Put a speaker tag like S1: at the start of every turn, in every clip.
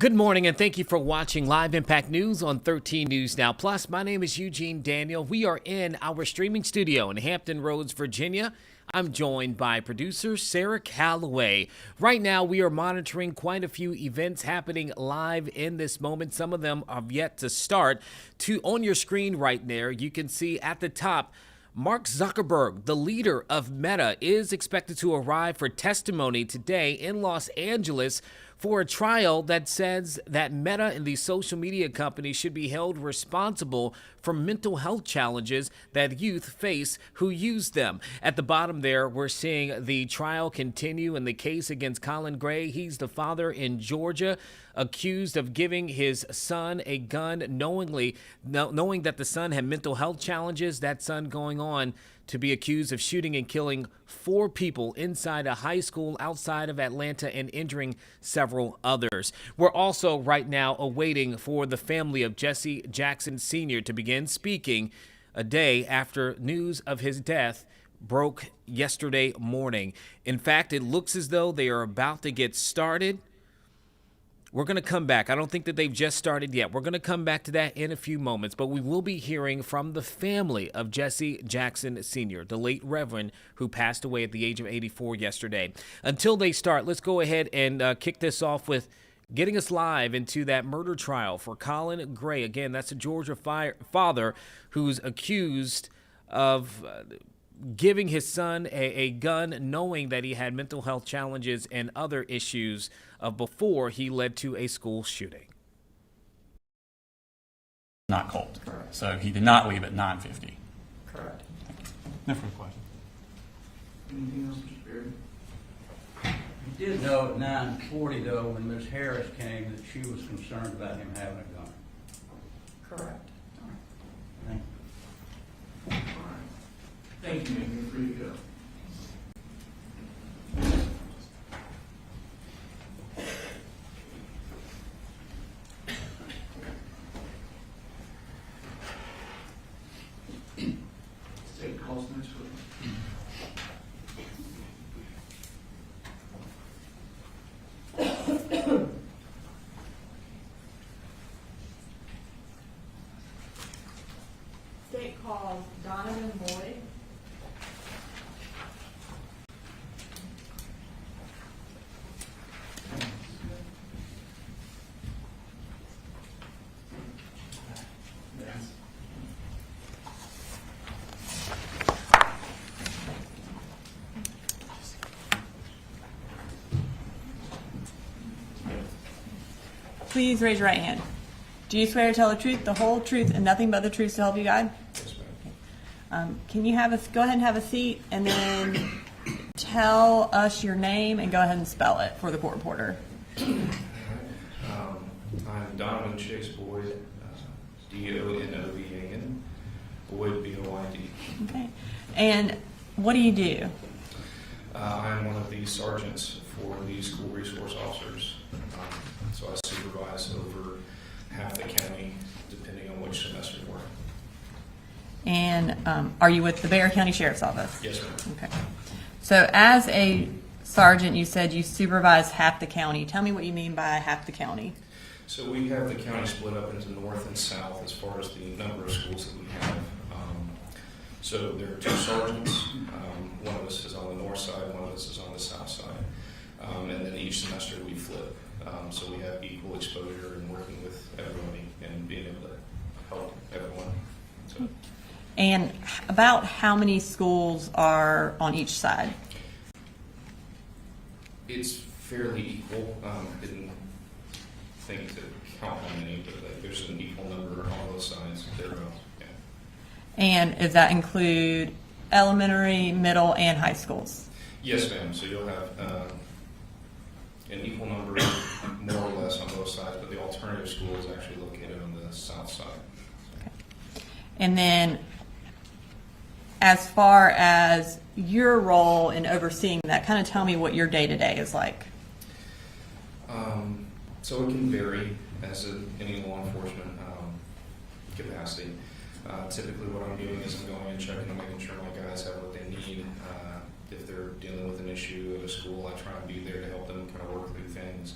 S1: Good morning, and thank you for watching Live Impact News on 13 News Now Plus. My name is Eugene Daniel. We are in our streaming studio in Hampton Roads, Virginia. I'm joined by producer Sarah Calloway. Right now, we are monitoring quite a few events happening live in this moment. Some of them have yet to start. On your screen right there, you can see at the top, Mark Zuckerberg, the leader of Meta, is expected to arrive for testimony today in Los Angeles for a trial that says that Meta and the social media company should be held responsible for mental health challenges that youth face who use them. At the bottom there, we're seeing the trial continue in the case against Colin Gray. He's the father in Georgia accused of giving his son a gun knowing that the son had mental health challenges. That son going on to be accused of shooting and killing 4 people inside a high school outside of Atlanta and injuring several others. We're also right now awaiting for the family of Jesse Jackson Sr. to begin speaking a day after news of his death broke yesterday morning. In fact, it looks as though they are about to get started. We're going to come back. I don't think that they've just started yet. We're going to come back to that in a few moments, but we will be hearing from the family of Jesse Jackson Sr., the late Reverend who passed away at the age of 84 yesterday. Until they start, let's go ahead and kick this off with getting us live into that murder trial for Colin Gray. Again, that's a Georgia father who's accused of giving his son a gun knowing that he had mental health challenges and other issues before he led to a school shooting.
S2: Not cold. Correct. So he did not leave at 9:50.
S3: Correct.
S2: No further question.
S3: Anything else, Mr. Beard?
S4: He did know at 9:40 though, when Ms. Harris came, that she was concerned about him having a gun.
S3: Correct.
S4: Thank you.
S3: All right. Thank you, ma'am. You're free to go. Let's take calls next week.
S5: State calls Donovan Boyd.
S6: Please raise your right hand. Do you swear to tell the truth, the whole truth, and nothing but the truth to help you God?
S3: Yes, ma'am.
S6: Can you go ahead and have a seat, and then tell us your name and go ahead and spell it for the court reporter.
S7: I'm Donovan Chase Boyd, D-O-N-O-V-A-N, Boyd, B-O-Y-D.
S6: Okay. And what do you do?
S7: I'm one of the sergeants for the school resource officers. So I supervise over half the county, depending on which semester we're in.
S6: And are you with the Bexar County Sheriff's Office?
S7: Yes, ma'am.
S6: Okay. So as a sergeant, you said you supervise half the county. Tell me what you mean by half the county.
S7: So we have the county split up into north and south as far as the number of schools that we have. So there are 2 sergeants. One of us is on the north side, one of us is on the south side. And then each semester we flip. So we have equal exposure and working with everybody and being able to help everyone. So.
S6: And about how many schools are on each side?
S7: It's fairly equal. Didn't think to count how many, but there's an equal number on both sides. Thereabouts. Yeah.
S6: And does that include elementary, middle, and high schools?
S7: Yes, ma'am. So you'll have an equal number, more or less, on both sides, but the alternative school is actually located on the south side.
S6: Okay. And then as far as your role in overseeing that, kind of tell me what your day-to-day is like.
S7: So it can vary as in any law enforcement capacity. Typically what I'm doing is I'm going and checking and making sure my guys have what they need. If they're dealing issue at a school, I try and be there to help them kind of work through things,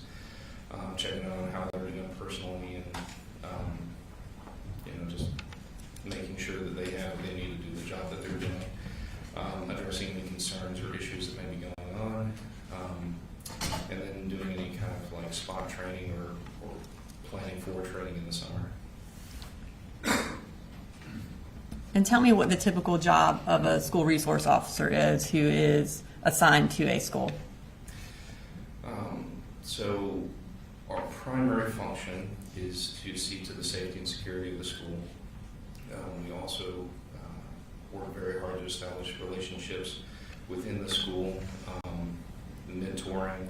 S7: checking on how they're to them personally and, just making sure that they have what they need to do the job that they're doing. Addressing any concerns or issues that may be going on, and then doing any kind of like spot training or planning for training in the summer.
S6: And tell me what the typical job of a school resource officer is who is assigned to a school.
S7: So our primary function is to see to the safety and security of the school. We also work very hard to establish relationships within the school, mentoring,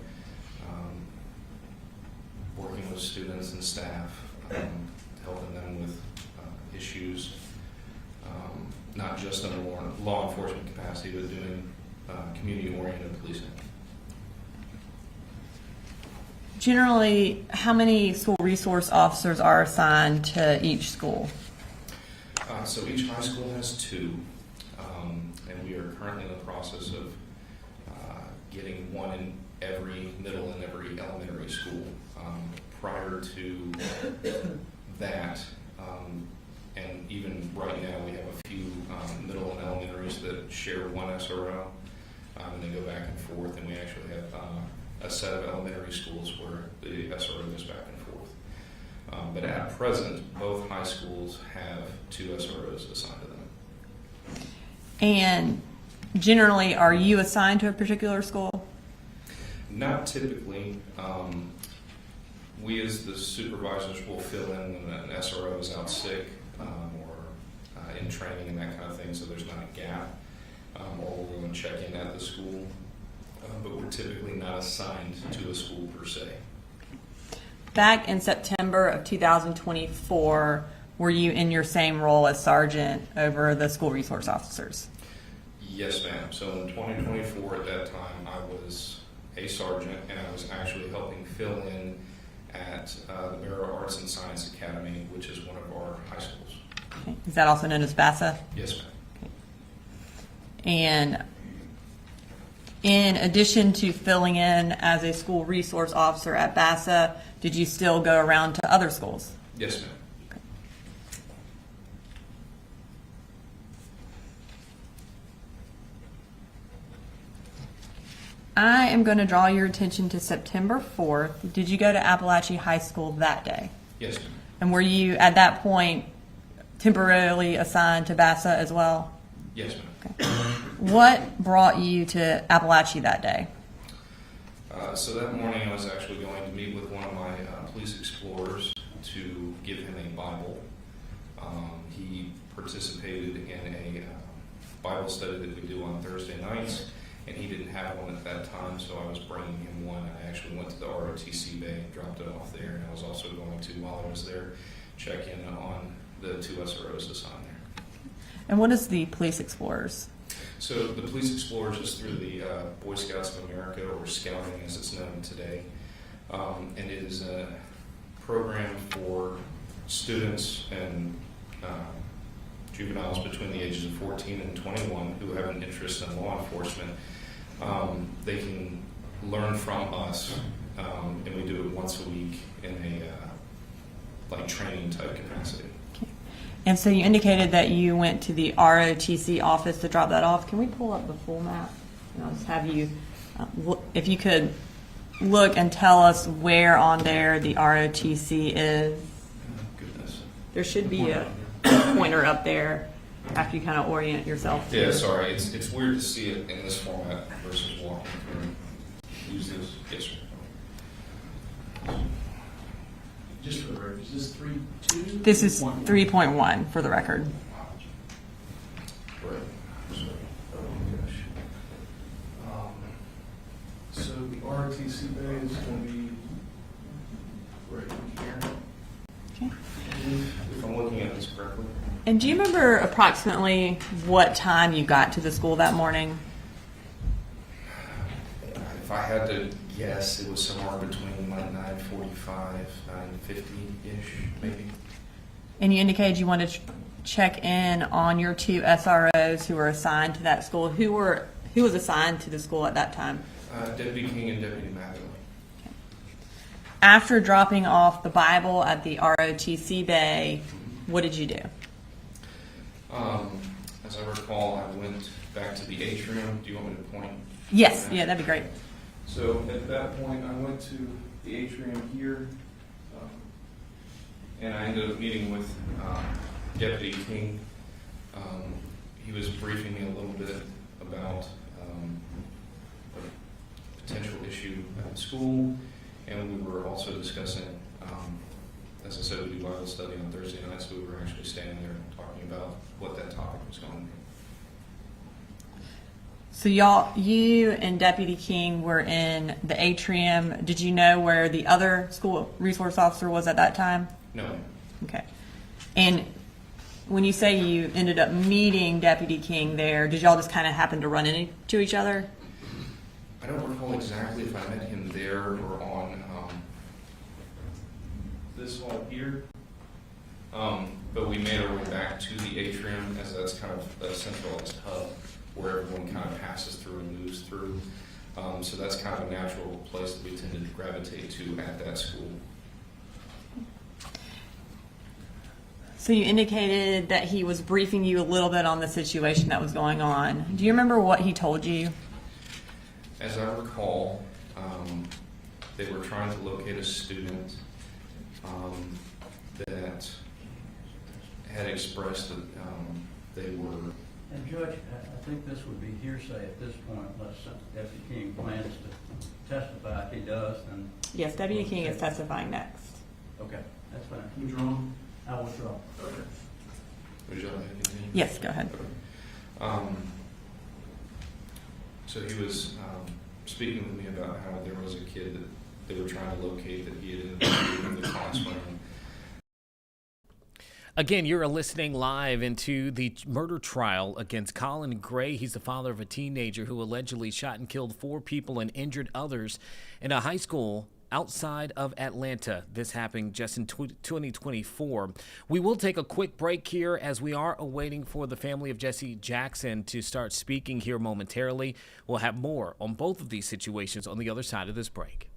S7: working with students and staff, helping them with issues, not just in a law enforcement capacity, but doing community-oriented policing.
S6: Generally, how many school resource officers are assigned to each school?
S7: So each high school has 2, and we are currently in the process of getting one in every middle and every elementary school. Prior to that, and even right now, we have a few middle and elementaries that share one SRO, and they go back and forth, and we actually have a set of elementary schools where the SRO goes back and forth. But at present, both high schools have 2 SROs assigned to them.
S6: And generally, are you assigned to a particular school?
S7: Not typically. We as the supervisors will fill in when an SRO is out sick or in training and that kind of thing, so there's not a gap. Or we'll go and check in at the school. But we're typically not assigned to a school per se.
S6: Back in September of 2024, were you in your same role as sergeant over the school resource officers?
S7: Yes, ma'am. So in 2024, at that time, I was a sergeant, and I was actually helping fill in at the Barrow Arts and Science Academy, which is one of our high schools.
S6: Okay. Is that also known as BASA?
S7: Yes, ma'am.
S6: Okay. And in addition to filling in as a school resource officer at BASA, did you still go around to other schools?
S7: Yes, ma'am.
S6: I am going to draw your attention to September 4th. Did you go to Appalachia High School that day?
S7: Yes, ma'am.
S6: And were you, at that point, temporarily assigned to BASA as well?
S7: Yes, ma'am.
S6: Okay. What brought you to Appalachia that day?
S7: So that morning I was actually going to meet with one of my police explorers to give him a Bible. He participated in a Bible study that we do on Thursday nights, and he didn't have one at that time, so I was bringing him one. I actually went to the ROTC bay and dropped it off there, and I was also going to, while I was there, check in on the 2 SROs assigned there.
S6: And what is the Police Explorers?
S7: So the Police Explorers is through the Boy Scouts of America, or Scouting as it's known today. And it is a program for students and juveniles between the ages of 14 and 21 who have an interest in law enforcement. They can learn from us, and we do it once a week in a like training type capacity.
S6: And so you indicated that you went to the ROTC office to drop that off. Can we pull up the full map? And I'll just have you, if you could look and tell us where on there the ROTC is.
S7: Goodness.
S6: There should be a pointer up there after you kind of orient yourself.
S7: Yeah, sorry. It's weird to see it in this format versus walking through. Use this. Yes, sir.
S3: Just for the record, is this 3.2?
S6: This is 3.1 for the record.
S7: Right. Sorry. Oh my gosh.
S3: So the ROTC bay is going to be right here.
S6: Okay.
S7: If I'm looking at this correctly.
S6: And do you remember approximately what time you got to the school that morning?
S7: If I had to guess, it was somewhere between like 9:45, 9:50-ish, maybe.
S6: And you indicated you wanted to check in on your 2 SROs who were assigned to that school. Who was assigned to the school at that time?
S7: Deputy King and Deputy McAvoy.
S6: After dropping off the Bible at the ROTC bay, what did you do?
S7: As I recall, I went back to the atrium. Do you want me to point?
S6: Yes, yeah, that'd be great.
S3: So at that point, I went to the atrium here, and I ended up meeting with Deputy King. He was briefing me a little bit about a potential issue at the school, and we were also discussing, as I said, we do Bible study on Thursday nights, so we were actually standing there talking about what that topic was going to be.
S6: So you and Deputy King were in the atrium. Did you know where the other school resource officer was at that time?
S7: No.
S6: Okay. And when you say you ended up meeting Deputy King there, did y'all just kind of happen to run into each other?
S7: I don't recall exactly if I met him there or on this hall here, but we made our way back to the atrium, as that's kind of a centralized hub where everyone kind of passes through and moves through. So that's kind of a natural place that we tended to gravitate to at that school.
S6: So you indicated that he was briefing you a little bit on the situation that was going on. Do you remember what he told you?
S7: As I recall, they were trying to locate a student that had expressed that they were.
S4: And Judge, I think this would be hearsay at this point, unless Deputy King plans to testify. If he does, then.
S6: Yes, Deputy King is testifying next.
S4: Okay, that's fine.
S3: Withdrawn?
S4: I'll withdraw.
S3: Okay.
S7: Would you like to continue?
S6: Yes, go ahead.
S7: So he was speaking with me about how there was a kid that they were trying to locate that he had interviewed in the classroom.
S1: Again, you're listening live into the murder trial against Colin Gray. He's the father of a teenager who allegedly shot and killed 4 people and injured others in a high school outside of Atlanta. This happened just in 2024. We will take a quick break here as we are awaiting for the family of Jesse Jackson to start speaking here momentarily. We'll have more on both of these situations on the other side of this break.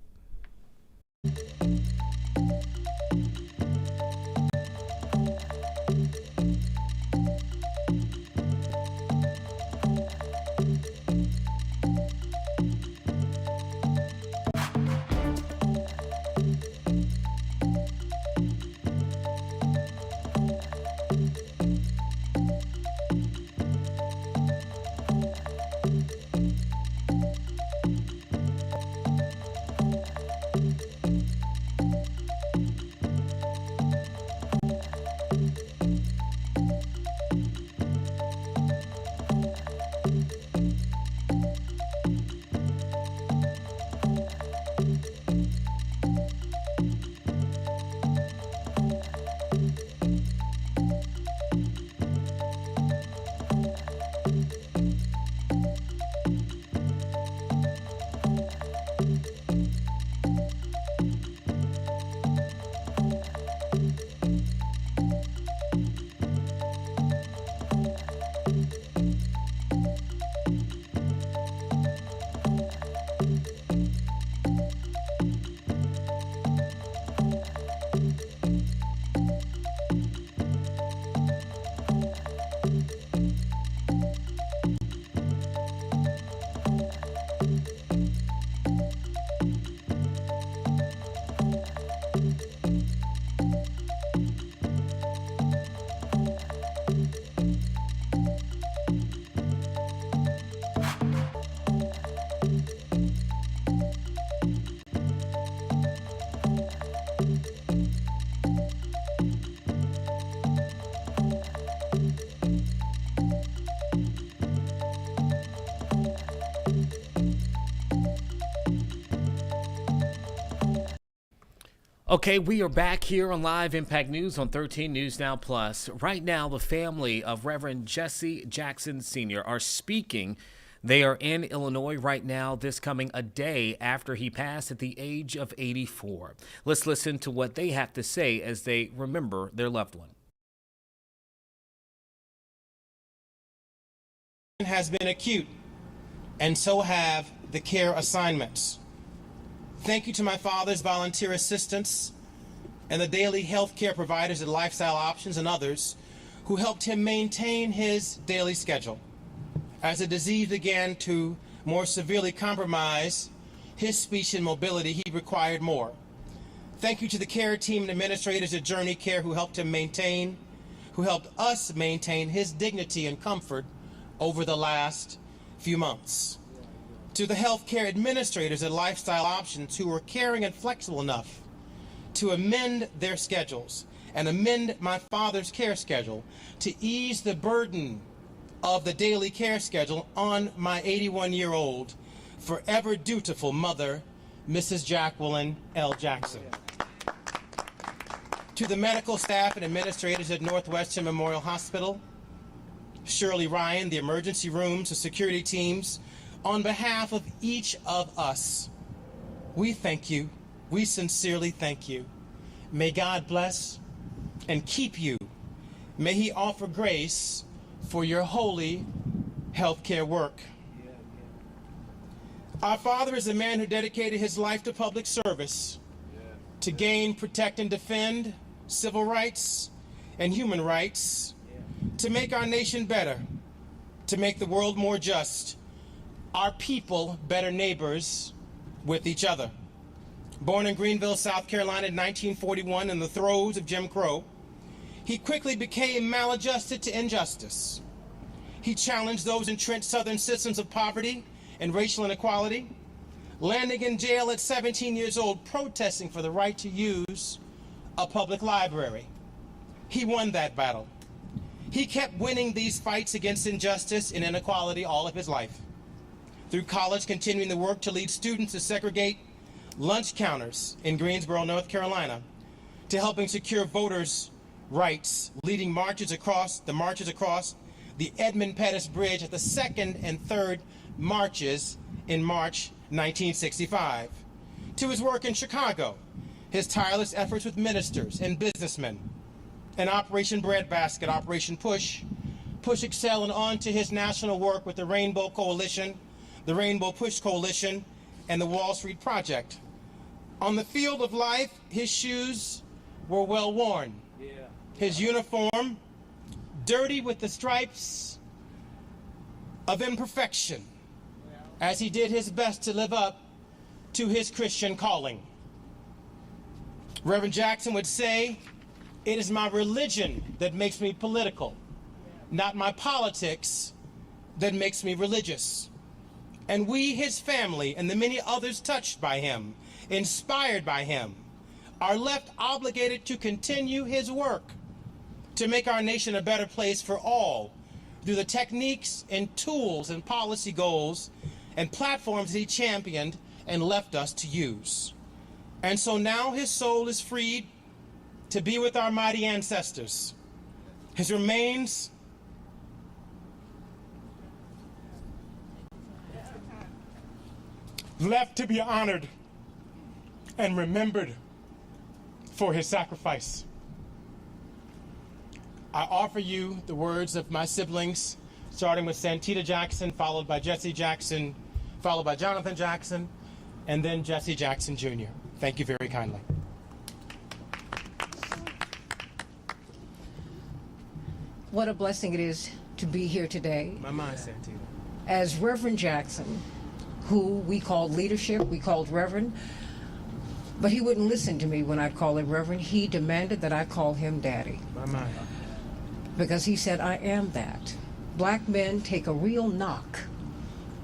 S1: Okay, we are back here on Live Impact News on 13 News Now Plus. Right now, the family of Reverend Jesse Jackson Sr. are speaking. They are in Illinois right now, this coming a day after he passed at the age of 84. Let's listen to what they have to say as they remember their loved one.
S8: Has been acute, and so have the care assignments. Thank you to my father's volunteer assistants and the daily health care providers at Lifestyle Options and others who helped him maintain his daily schedule. As the disease began to more severely compromise his speech and mobility, he required more. Thank you to the care team and administrators at Journey Care who helped us maintain his dignity and comfort over the last few months. To the healthcare administrators at Lifestyle Options who were caring and flexible enough to amend their schedules and amend my father's care schedule to ease the burden of the daily care schedule on my 81-year-old, forever dutiful mother, Mrs. Jacqueline L. Jackson. To the medical staff and administrators at Northwestern Memorial Hospital, Shirley Ryan, the emergency rooms, the security teams, on behalf of each of us, we thank you. We sincerely thank you. May God bless and keep you. May He offer grace for your holy healthcare work. Our father is a man who dedicated his life to public service, to gain, protect, and defend civil rights and human rights, to make our nation better, to make the world more just, our people better neighbors with each other. Born in Greenville, South Carolina in 1941 in the throes of Jim Crow, he quickly became maladjusted to injustice. He challenged those entrenched Southern systems of poverty and racial inequality, landing in jail at 17 years old, protesting for the right to use a public library. He won that battle. He kept winning these fights against injustice and inequality all of his life. Through college, continuing the work to lead students to segregate lunch counters in Greensboro, North Carolina, to helping secure voters' rights, leading marches across the Edmund Pettus Bridge at the second and third marches in March 1965. To his work in Chicago, his tireless efforts with ministers and businessmen, and Operation Breadbasket, Operation Push Excel, and on to his national work with the Rainbow Coalition, the Rainbow Push Coalition, and the Wall Street Project. On the field of life, his shoes were well worn. His uniform, dirty with the stripes of imperfection, as he did his best to live up to his Christian calling. Reverend Jackson would say, "It is my religion that makes me political, not my politics that makes me religious." And we, his family, and the many others touched by him, inspired by him, are left obligated to continue his work to make our nation a better place for all through the techniques and tools and policy goals and platforms that he championed and left us to use. And so now his soul is freed to be with our mighty ancestors. His remains left to be honored and remembered for his sacrifice. I offer you the words of my siblings, starting with Santita Jackson, followed by Jesse Jackson, followed by Jonathan Jackson, and then Jesse Jackson Jr. Thank you very kindly.
S9: What a blessing it is to be here today.
S8: My mind, Santita.
S9: As Reverend Jackson, who we called leadership, we called Reverend, but he wouldn't listen to me when I called him Reverend. He demanded that I call him Daddy.
S8: My mind.
S9: Because he said, I am that. Black men take a real knock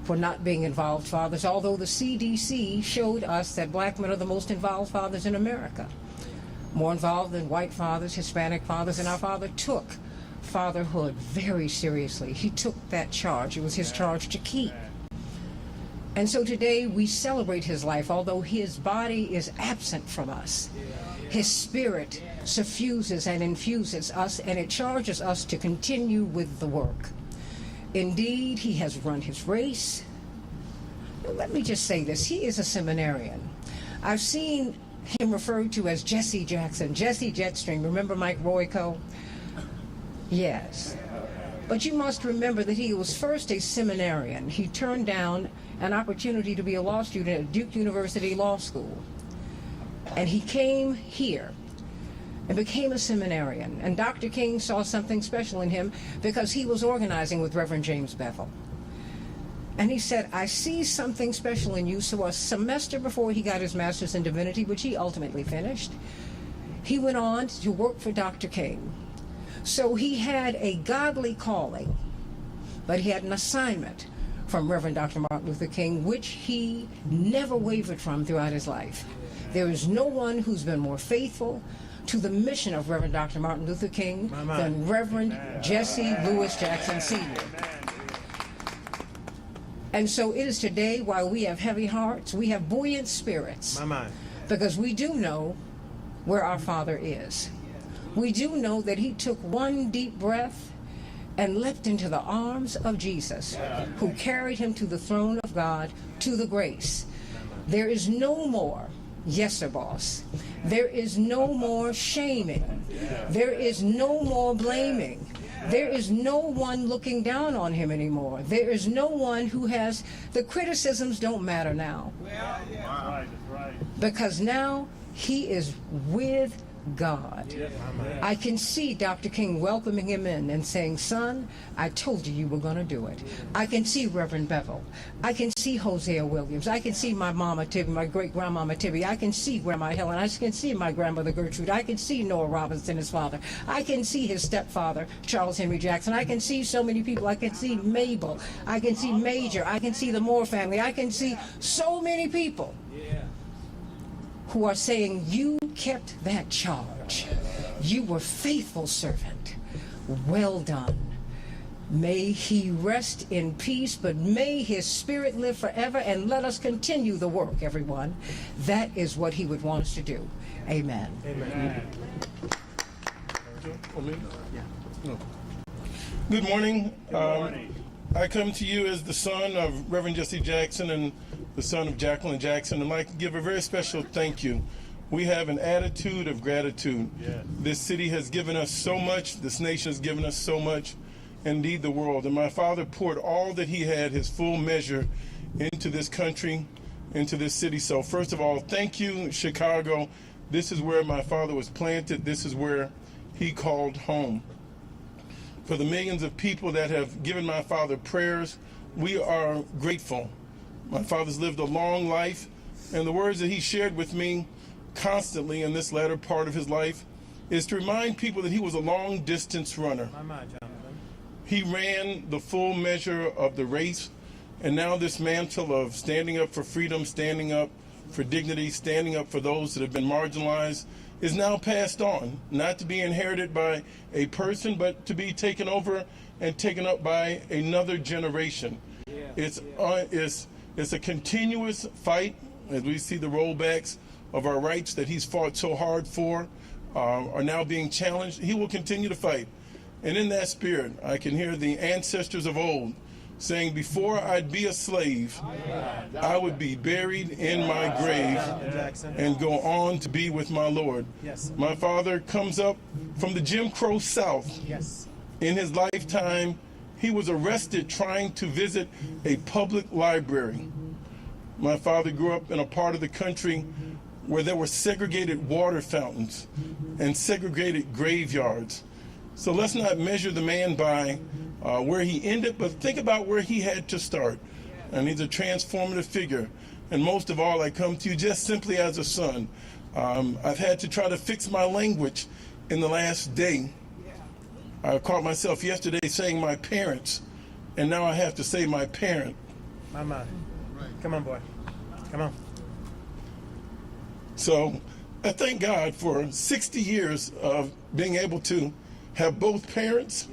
S9: for not being involved fathers, although the CDC showed us that black men are the most involved fathers in America. More involved than white fathers, Hispanic fathers, and our father took fatherhood very seriously. He took that charge. It was his charge to keep. And so today we celebrate his life, although his body is absent from us. His spirit suffuses and infuses us, and it charges us to continue with the work. Indeed, he has run his race. Let me just say this. He is a seminarian. I've seen him referred to as Jesse Jackson, Jesse Jetstream. Remember Mike Royko? Yes. But you must remember that he was first a seminarian. He turned down an opportunity to be a law student at Duke University Law School. And he came here and became a seminarian. And Dr. King saw something special in him because he was organizing with Reverend James Bevel. And he said, I see something special in you. So a semester before he got his master's in divinity, which he ultimately finished, he went on to work for Dr. King. So he had a godly calling, but he had an assignment from Reverend Dr. Martin Luther King, which he never wavered from throughout his life. There is no one who's been more faithful to the mission of Reverend Dr. Martin Luther King than Reverend Jesse Lewis Jackson Sr. And so it is today, while we have heavy hearts, we have buoyant spirits, because we do know where our Father is. We do know that he took one deep breath and leapt into the arms of Jesus, who carried him to the throne of God, to the grace. There is no more, yes, sir, boss. There is no more shaming. There is no more blaming. There is no one looking down on him anymore. There is no one who has, the criticisms don't matter now. Because now he is with God. I can see Dr. King welcoming him in and saying, son, I told you you were going to do it. I can see Reverend Bevel. I can see Hosea Williams. I can see my mama Tibby, my great-grandmama Tibby. I can see Grandma Helen. I can see my grandmother Gertrude. I can see Noah Robinson, his father. I can see his stepfather, Charles Henry Jackson. I can see so many people. I can see Mabel. I can see Major. I can see the Moore family. I can see so many people who are saying, you kept that charge. You were faithful servant. Well done. May he rest in peace, but may his spirit live forever, and let us continue the work, everyone. That is what he would want us to do. Amen.
S10: Amen. Good morning. I come to you as the son of Reverend Jesse Jackson and the son of Jacqueline Jackson, and I'd like to give a very special thank you. We have an attitude of gratitude. Yes. This city has given us so much. This nation has given us so much. Indeed, the world. And my father poured all that he had, his full measure, into this country, into this city. So first of all, thank you, Chicago. This is where my father was planted. This is where he called home. For the millions of people that have given my father prayers, we are grateful. My father's lived a long life, and the words that he shared with me constantly in this latter part of his life is to remind people that he was a long-distance runner. He ran the full measure of the race, and now this mantle of standing up for freedom, standing up for dignity, standing up for those that have been marginalized is now passed on, not to be inherited by a person, but to be taken over and taken up by another generation. It's a continuous fight, as we see the rollbacks of our rights that he's fought so hard for are now being challenged. He will continue to fight. And in that spirit, I can hear the ancestors of old saying, before I'd be a slave, I would be buried in my grave and go on to be with my Lord. My father comes up from the Jim Crow South. In his lifetime, he was arrested trying to visit a public library. My father grew up in a part of the country where there were segregated water fountains and segregated graveyards. So let's not measure the man by where he ended, but think about where he had to start. And he's a transformative figure. And most of all, I come to you just simply as a son. I've had to try to fix my language in the last day. I caught myself yesterday saying my parents, and now I have to say my parent.
S8: Mama, come on, boy. Come on.
S10: So I thank God for 60 years of being able to have both parents.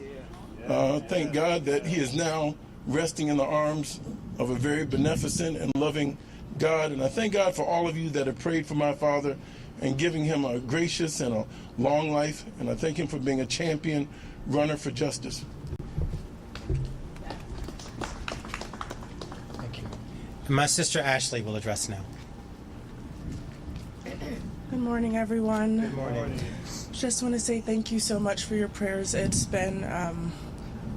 S10: Thank God that he is now resting in the arms of a very beneficent and loving God. And I thank God for all of you that have prayed for my father and giving him a gracious and a long life. And I thank him for being a champion runner for justice.
S8: Thank you. My sister Ashley will address now.
S11: Good morning, everyone.
S8: Good morning.
S11: Just want to say thank you so much for your prayers. It's been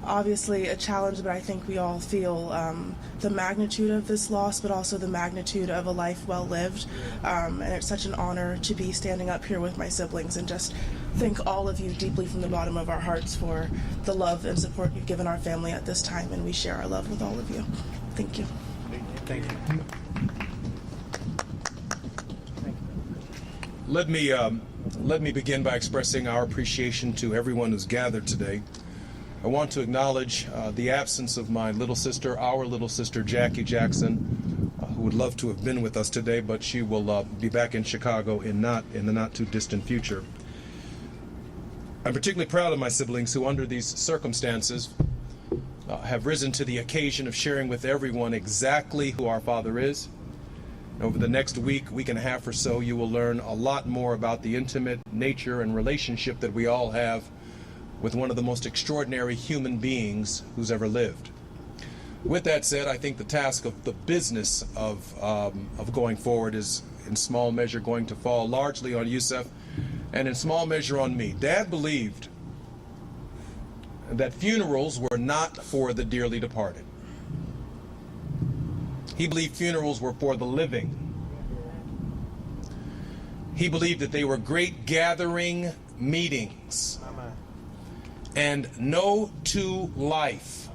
S11: obviously a challenge, but I think we all feel the magnitude of this loss, but also the magnitude of a life well lived. And it's such an honor to be standing up here with my siblings and just thank all of you deeply from the bottom of our hearts for the love and support you've given our family at this time, and we share our love with all of you. Thank you.
S12: Thank you. Let me begin by expressing our appreciation to everyone who's gathered today. I want to acknowledge the absence of my little sister, our little sister, Jackie Jackson, who would love to have been with us today, but she will be back in Chicago in the not too distant future. I'm particularly proud of my siblings who, under these circumstances, have risen to the occasion of sharing with everyone exactly who our father is. Over the next week and a half or so, you will learn a lot more about the intimate nature and relationship that we all have with one of the most extraordinary human beings who's ever lived. With that said, I think the task of the business of going forward is in small measure going to fall largely on Yusef and in small measure on me. Dad believed that funerals were not for the dearly departed. He believed funerals were for the living. He believed that they were great gathering meetings. And no two lives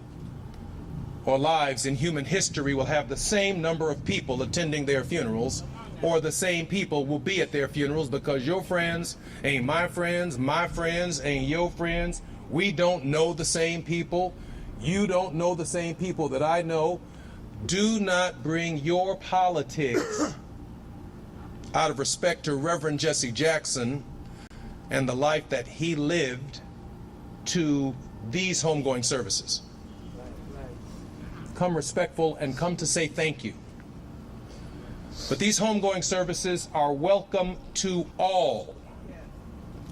S12: in human history will have the same number of people attending their funerals, or the same people will be at their funerals, because your friends ain't my friends ain't your friends. We don't know the same people. You don't know the same people that I know. Do not bring your politics out of respect to Reverend Jesse Jackson and the life that he lived to these homegoing services. Come respectful and come to say thank you. But these homegoing services are welcome to all.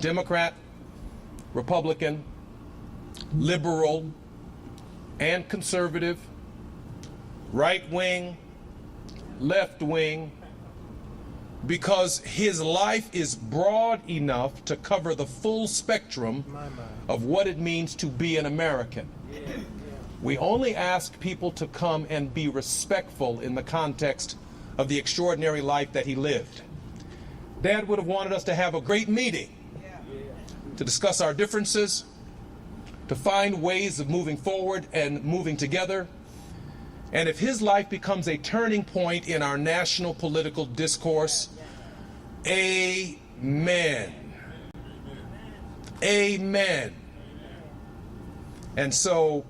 S12: Democrat, Republican, liberal, and conservative, right wing, left wing, because his life is broad enough to cover the full spectrum of what it means to be an American. We only ask people to come and be respectful in the context of the extraordinary life that he lived. Dad would have wanted us to have a great meeting to discuss our differences, to find ways of moving forward and moving together. And if his life becomes a turning point in our national political discourse, amen. Amen. And so,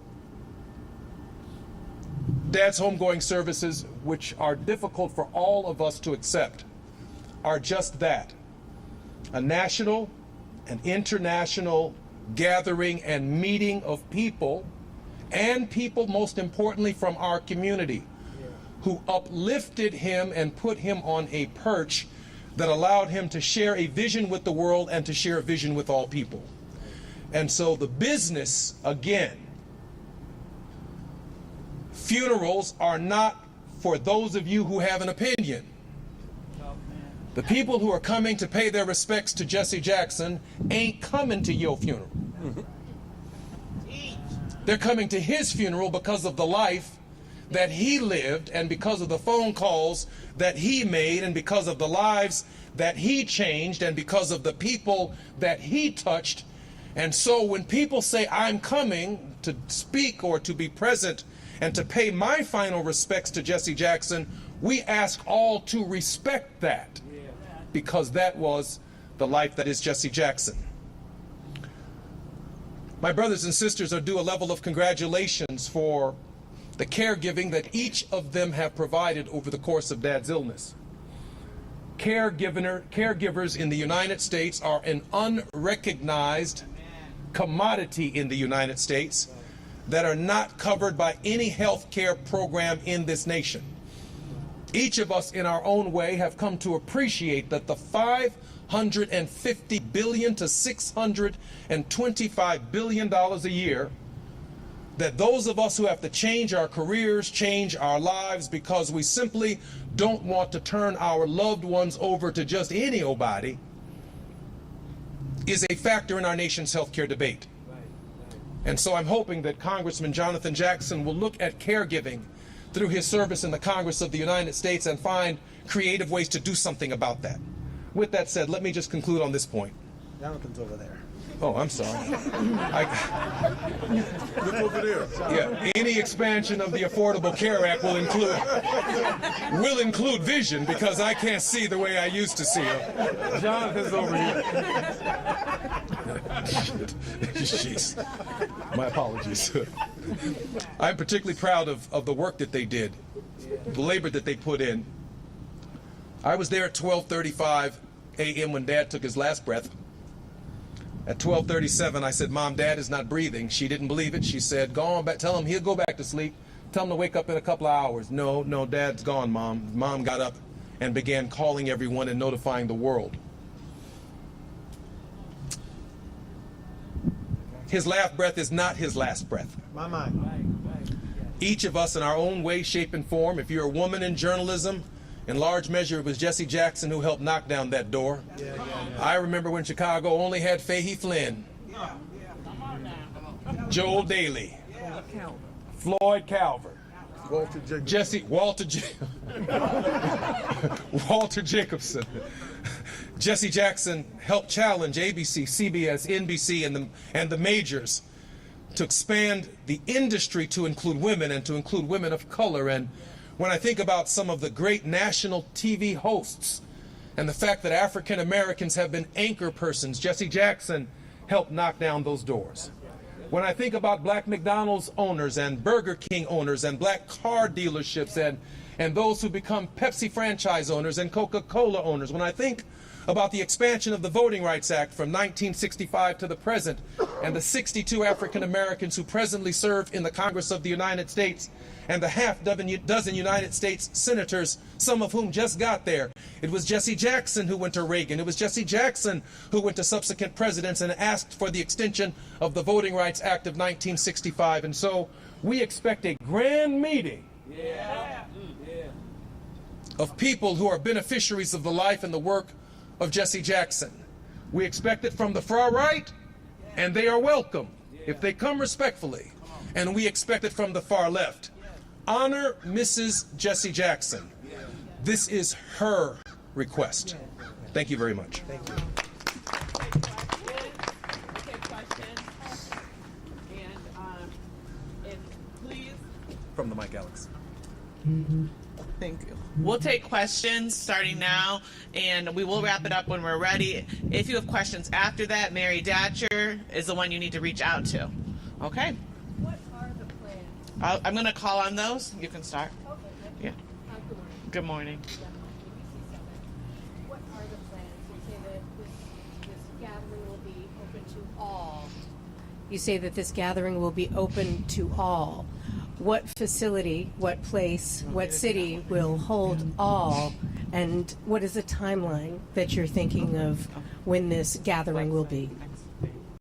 S12: Dad's homegoing services, which are difficult for all of us to accept, are just that. A national and international gathering and meeting of people, and people, most importantly, from our community, who uplifted him and put him on a perch that allowed him to share a vision with the world and to share a vision with all people. And so the business, again, funerals are not for those of you who have an opinion. The people who are coming to pay their respects to Jesse Jackson ain't coming to your funeral. They're coming to his funeral because of the life that he lived, and because of the phone calls that he made, and because of the lives that he changed, and because of the people that he touched. And so when people say, I'm coming to speak or to be present and to pay my final respects to Jesse Jackson, we ask all to respect that, because that was the life that is Jesse Jackson. My brothers and sisters are due a level of congratulations for the caregiving that each of them have provided over the course of Dad's illness. Caregivers in the United States are an unrecognized commodity in the United States that are not covered by any health care program in this nation. Each of us in our own way have come to appreciate that the $550 billion to $625 billion a year, that those of us who have to change our careers, change our lives because we simply don't want to turn our loved ones over to just anybody, is a factor in our nation's healthcare debate. And so I'm hoping that Congressman Jonathan Jackson will look at caregiving through his service in the Congress of the United States and find creative ways to do something about that. With that said, let me just conclude on this point.
S13: Jonathan's over there.
S12: Oh, I'm sorry.
S10: Look over there.
S12: Yeah, any expansion of the Affordable Care Act will include vision, because I can't see the way I used to see. Jonathan's over here. Jeez. My apologies. I'm particularly proud of the work that they did, the labor that they put in. I was there at 12:35 a.m. when Dad took his last breath. At 12:37, I said, "Mom, Dad is not breathing." She didn't believe it. She said, "Go on back, tell him he'll go back to sleep. Tell him to wake up in a couple of hours." No, Dad's gone, Mom. Mom got up and began calling everyone and notifying the world. His last breath is not his last breath.
S13: My mind.
S12: Each of us in our own way, shape, and form. If you're a woman in journalism, in large measure, it was Jesse Jackson who helped knock down that door. I remember when Chicago only had Fahey Flynn, Joel Daley, Floyd Calvert, Walter Jacobson. Jesse Jackson helped challenge ABC, CBS, NBC, and the majors to expand the industry to include women and to include women of color. And when I think about some of the great national TV hosts and the fact that African Americans have been anchor persons, Jesse Jackson helped knock down those doors. When I think about black McDonald's owners and Burger King owners and black car dealerships and those who become Pepsi franchise owners and Coca-Cola owners, when I think about the expansion of the Voting Rights Act from 1965 to the present and the 62 African Americans who presently serve in the Congress of the United States and the half-dozen United States senators, some of whom just got there. It was Jesse Jackson who went to Reagan. It was Jesse Jackson who went to subsequent presidents and asked for the extension of the Voting Rights Act of 1965. And so we expect a grand meeting of people who are beneficiaries of the life and the work of Jesse Jackson. We expect it from the far right, and they are welcome if they come respectfully. And we expect it from the far left. Honor Mrs. Jesse Jackson. This is her request. Thank you very much.
S13: Thank you.
S12: From the mic, Alex.
S14: Thank you. We'll take questions starting now, and we will wrap it up when we're ready. If you have questions after that, Mary Datcher is the one you need to reach out to. Okay?
S5: What are the plans?
S14: I'm going to call on those. You can start.
S5: Okay.
S14: Yeah.
S5: Good morning.
S14: Good morning.
S5: What are the plans? You say that this gathering will be open to all. You say that this gathering will be open to all. What facility, what place, what city will hold all, and what is the timeline that you're thinking of when this gathering will be?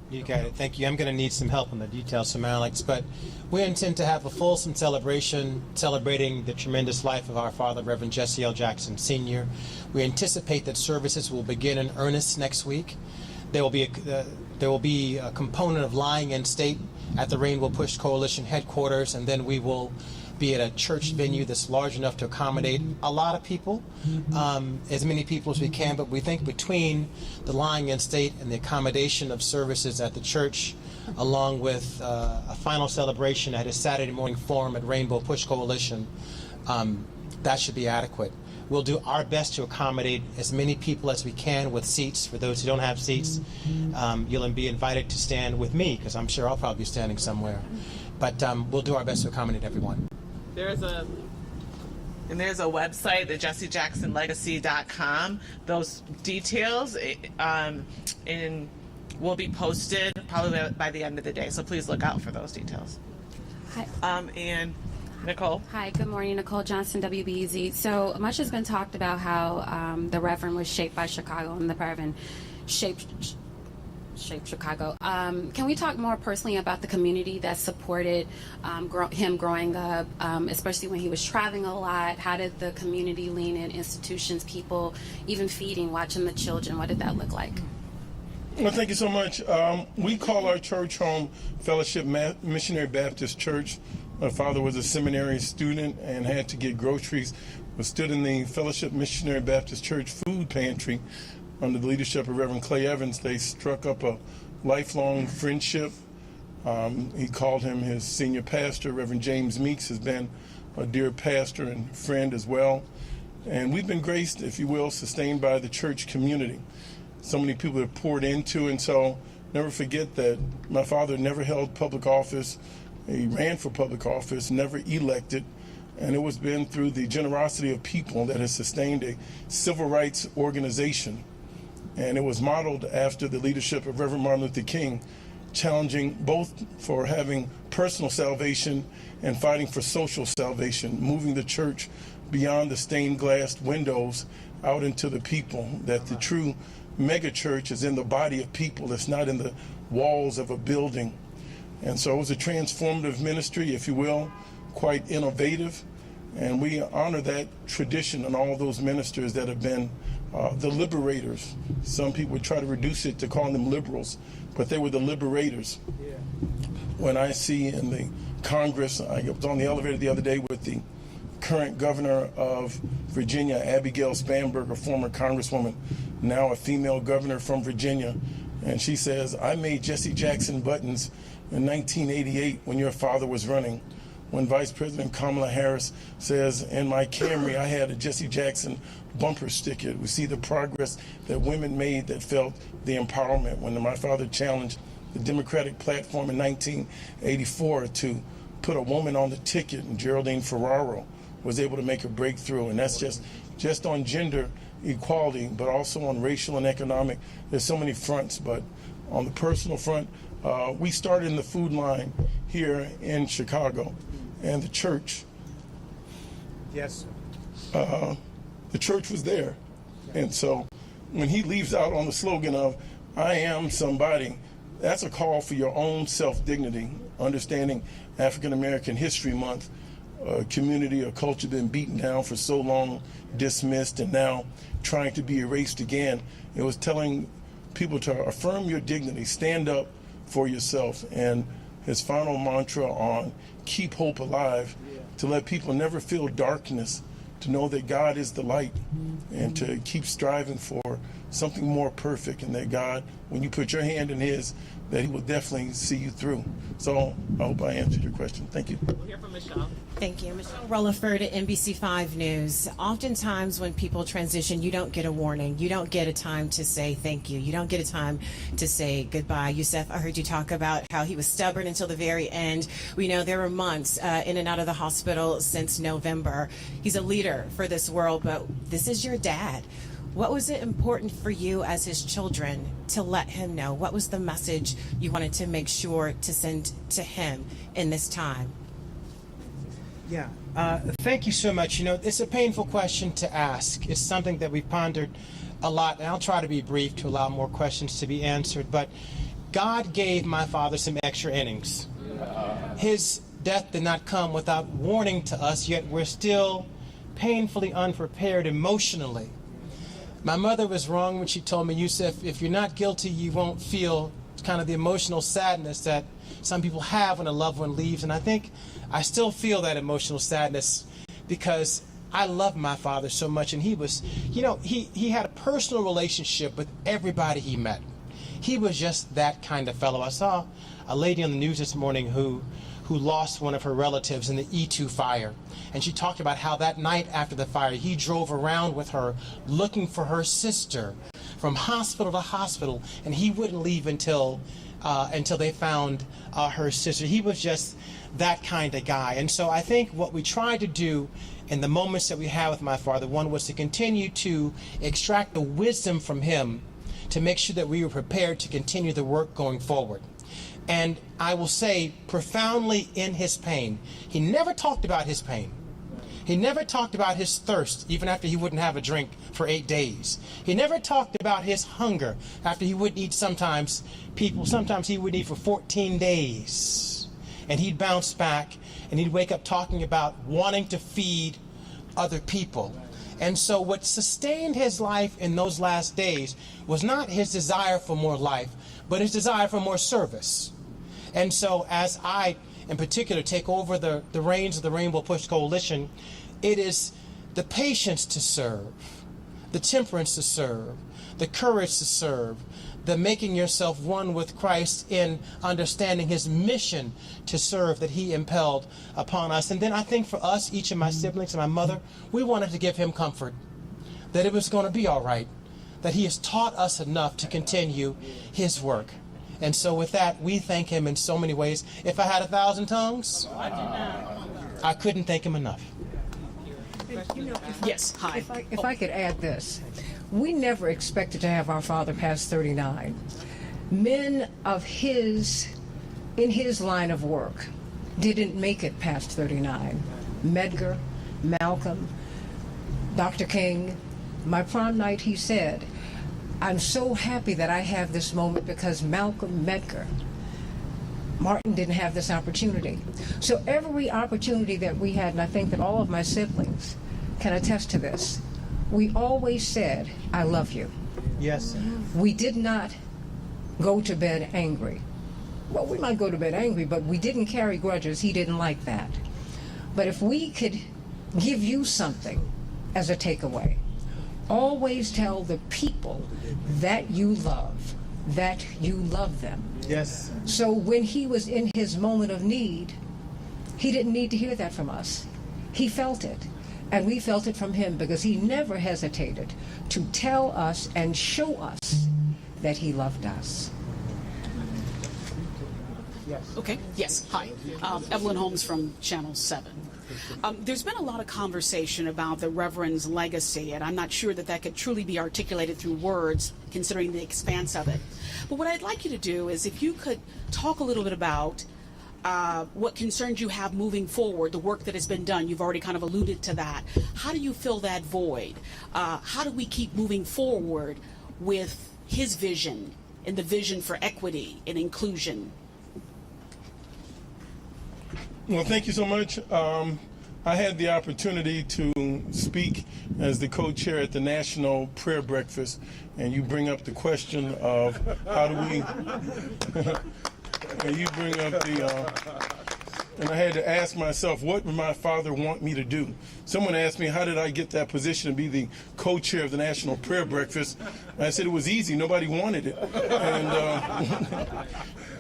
S13: You got it. Thank you. I'm going to need some help on the details from Alex, but we intend to have a fulsome celebration celebrating the tremendous life of our father, Reverend Jesse L. Jackson Sr. We anticipate that services will begin in earnest next week. There will be a component of lying in state at the Rainbow Push Coalition headquarters, and then we will be at a church venue that's large enough to accommodate a lot of people, as many people as we can. But we think between the lying in state and the accommodation of services at the church, along with a final celebration at his Saturday morning forum at Rainbow Push Coalition, that should be adequate. We'll do our best to accommodate as many people as we can with seats. For those who don't have seats, you'll be invited to stand with me, because I'm sure I'll probably be standing somewhere. But we'll do our best to accommodate everyone.
S14: There's a website, the JesseJacksonLegacy.com. Those details will be posted probably by the end of the day. So please look out for those details.
S15: Hi.
S14: And Nicole.
S15: Hi, good morning. Nicole Johnson, WBEZ. So much has been talked about how the Reverend was shaped by Chicago and the Reverend shaped Chicago. Can we talk more personally about the community that supported him growing up, especially when he was traveling a lot? How did the community lean in, institutions, people, even feeding, watching the children? What did that look like?
S10: Well, thank you so much. We call our church home Fellowship Missionary Baptist Church. My father was a seminary student and had to get groceries. We stood in the Fellowship Missionary Baptist Church food pantry under the leadership of Reverend Clay Evans. They struck up a lifelong friendship. He called him his senior pastor. Reverend James Meeks has been a dear pastor and friend as well. And we've been graced, if you will, sustained by the church community. So many people have poured into, and so never forget that my father never held public office. He ran for public office, never elected, and it was been through the generosity of people that has sustained a civil rights organization. And it was modeled after the leadership of Reverend Martin Luther King, challenging both for having personal salvation and fighting for social salvation, moving the church beyond the stained glass windows out into the people, that the true mega church is in the body of people. It's not in the walls of a building. And so it was a transformative ministry, if you will, quite innovative. And we honor that tradition and all those ministers that have been the liberators. Some people would try to reduce it to calling them liberals, but they were the liberators. Yeah. When I see in the Congress, I was on the elevator the other day with the current governor of Virginia, Abigail Spanberger, former congresswoman, now a female governor from Virginia, and she says, I made Jesse Jackson buttons in 1988 when your father was running. When Vice President Kamala Harris says, in my Camry, I had a Jesse Jackson bumper sticker. We see the progress that women made that felt the empowerment. When my father challenged the Democratic platform in 1984 to put a woman on the ticket, and Geraldine Ferraro was able to make a breakthrough. And that's just on gender equality, but also on racial and economic. There's so many fronts, but on the personal front, we started in the food line here in Chicago, and the church.
S13: Yes.
S10: The church was there, and so when he leaves out on the slogan of "I am somebody," that's a call for your own self-dignity. Understanding African American History Month, a community, a culture been beaten down for so long, dismissed, and now trying to be erased again. It was telling people to affirm your dignity, stand up for yourself, and his final mantra on keep hope alive, to let people never feel darkness, to know that God is the light, and to keep striving for something more perfect, and that God, when you put your hand in his, that he will definitely see you through. So I hope I answered your question. Thank you.
S14: We'll hear from Michelle.
S16: Thank you. Michelle Rutherford at NBC5 News. Oftentimes when people transition, you don't get a warning. You don't get a time to say thank you. You don't get a time to say goodbye. Yusef, I heard you talk about how he was stubborn until the very end. We know there were months in and out of the hospital since November. He's a leader for this world, but this is your dad. What was it important for you as his children to let him know? What was the message you wanted to make sure to send to him in this time?
S13: Yeah, thank you so much. You know, it's a painful question to ask. It's something that we've pondered a lot, and I'll try to be brief to allow more questions to be answered. But God gave my father some extra innings. His death did not come without warning to us, yet we're still painfully unprepared emotionally. My mother was wrong when she told me, Yusef, if you're not guilty, you won't feel kind of the emotional sadness that some people have when a loved one leaves. And I think I still feel that emotional sadness because I love my father so much. And he was, you know, he had a personal relationship with everybody he met. He was just that kind of fellow. I saw a lady on the news this morning who lost one of her relatives in the E2 fire. And she talked about how that night after the fire, he drove around with her looking for her sister from hospital to hospital, and he wouldn't leave until they found her sister. He was just that kind of guy. And so I think what we tried to do in the moments that we had with my father, one was to continue to extract the wisdom from him to make sure that we were prepared to continue the work going forward. And I will say, profoundly in his pain, he never talked about his pain. He never talked about his thirst, even after he wouldn't have a drink for 8 days. He never talked about his hunger after he wouldn't eat sometimes he would eat for 14 days. And he'd bounce back and he'd wake up talking about wanting to feed other people. And so what sustained his life in those last days was not his desire for more life, but his desire for more service. And so as I, in particular, take over the reins of the Rainbow Push Coalition, it is the patience to serve, the temperance to serve, the courage to serve, the making yourself one with Christ in understanding his mission to serve that he impelled upon us. And then I think for us, each of my siblings and my mother, we wanted to give him comfort, that it was going to be all right, that he has taught us enough to continue his work. And so with that, we thank him in so many ways. If I had 1,000 tongues, I couldn't thank him enough.
S9: Yes, hi. If I could add this, we never expected to have our father past 39. Men of in his line of work, didn't make it past 39. Medgar, Malcolm, Dr. King. My prom night, he said, "I'm so happy that I have this moment because Malcolm, Medgar, Martin didn't have this opportunity." So every opportunity that we had, and I think that all of my siblings can attest to this, we always said, "I love you."
S13: Yes.
S9: We did not go to bed angry. Well, we might go to bed angry, but we didn't carry grudges. He didn't like that. But if we could give you something as a takeaway, always tell the people that you love them.
S13: Yes.
S9: So when he was in his moment of need, he didn't need to hear that from us. He felt it. And we felt it from him because he never hesitated to tell us and show us that he loved us.
S13: Yes.
S17: Okay. Yes. Hi. Evelyn Holmes from Channel 7. There's been a lot of conversation about the Reverend's legacy, and I'm not sure that could truly be articulated through words, considering the expanse of it. But what I'd like you to do is if you could talk a little bit about what concerns you have moving forward, the work that has been done. You've already kind of alluded to that. How do you fill that void? How do we keep moving forward with his vision and the vision for equity and inclusion?
S10: Well, thank you so much. I had the opportunity to speak as the co-chair at the National Prayer Breakfast, and you bring up the question of how do we... and you bring up and I had to ask myself, what would my father want me to do? Someone asked me, how did I get that position to be the co-chair of the National Prayer Breakfast? And I said it was easy. Nobody wanted it.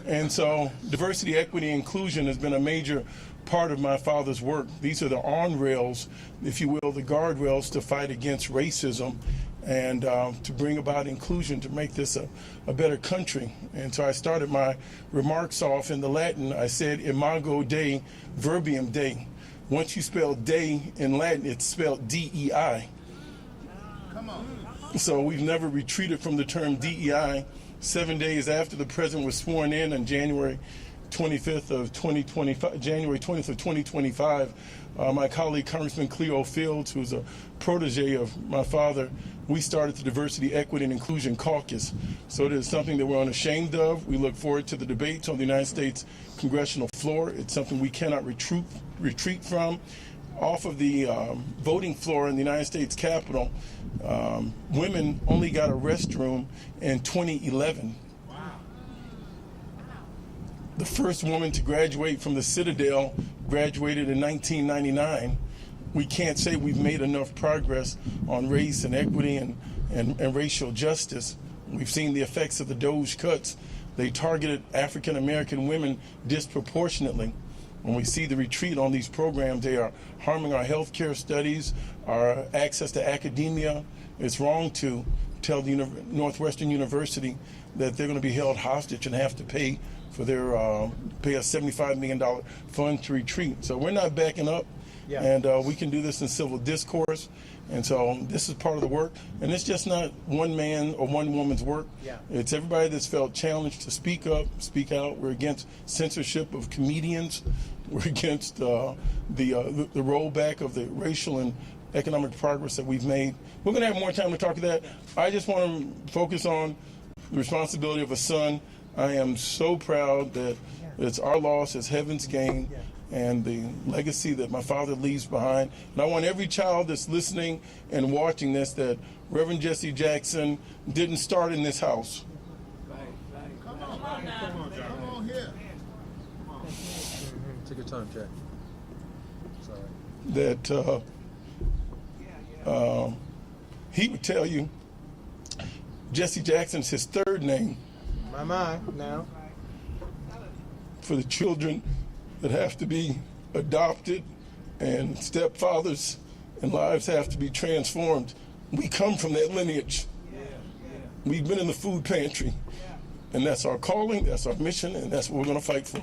S10: And so diversity, equity, inclusion has been a major part of my father's work. These are the on rails, if you will, the guardrails to fight against racism and to bring about inclusion, to make this a better country. And so I started my remarks off in the Latin. I said, imago Dei, verbium Dei. Once you spell Dei in Latin, it's spelled D-E-I. Come on. So we've never retreated from the term DEI. 7 days after the president was sworn in on January 25th of 2025, my colleague Congressman Cleo Fields, who's a protege of my father, we started the Diversity, Equity, and Inclusion Caucus. So it is something that we're unashamed of. We look forward to the debates on the United States congressional floor. It's something we cannot retreat from. Off of the voting floor in the United States Capitol, women only got a restroom in 2011. The first woman to graduate from the Citadel graduated in 1999. We can't say we've made enough progress on race and equity and racial justice. We've seen the effects of the DOGE cuts. They targeted African American women disproportionately. When we see the retreat on these programs, they are harming our healthcare studies, our access to academia. It's wrong to tell the Northwestern University that they're going to be held hostage and have to pay for their pay a $75 million fund to retreat. So we're not backing up, and we can do this in civil discourse. And so this is part of the work, and it's just not one man or one woman's work. It's everybody that's felt challenged to speak up, speak out. We're against censorship of comedians. We're against the rollback of the racial and economic progress that we've made. We're going to have more time to talk to that. I just want to focus on the responsibility of a son. I am so proud that it's our loss, it's heaven's gain, and the legacy that my father leaves behind. And I want every child that's listening and watching this that Reverend Jesse Jackson didn't start in this house.
S12: Come on here. Take your time, Jack. Sorry.
S10: That he would tell you Jesse Jackson's his third name.
S13: My, now.
S10: For the children that have to be adopted and stepfathers and lives have to be transformed. We come from that lineage. We've been in the food pantry. And that's our calling, that's our mission, and that's what we're going to fight for.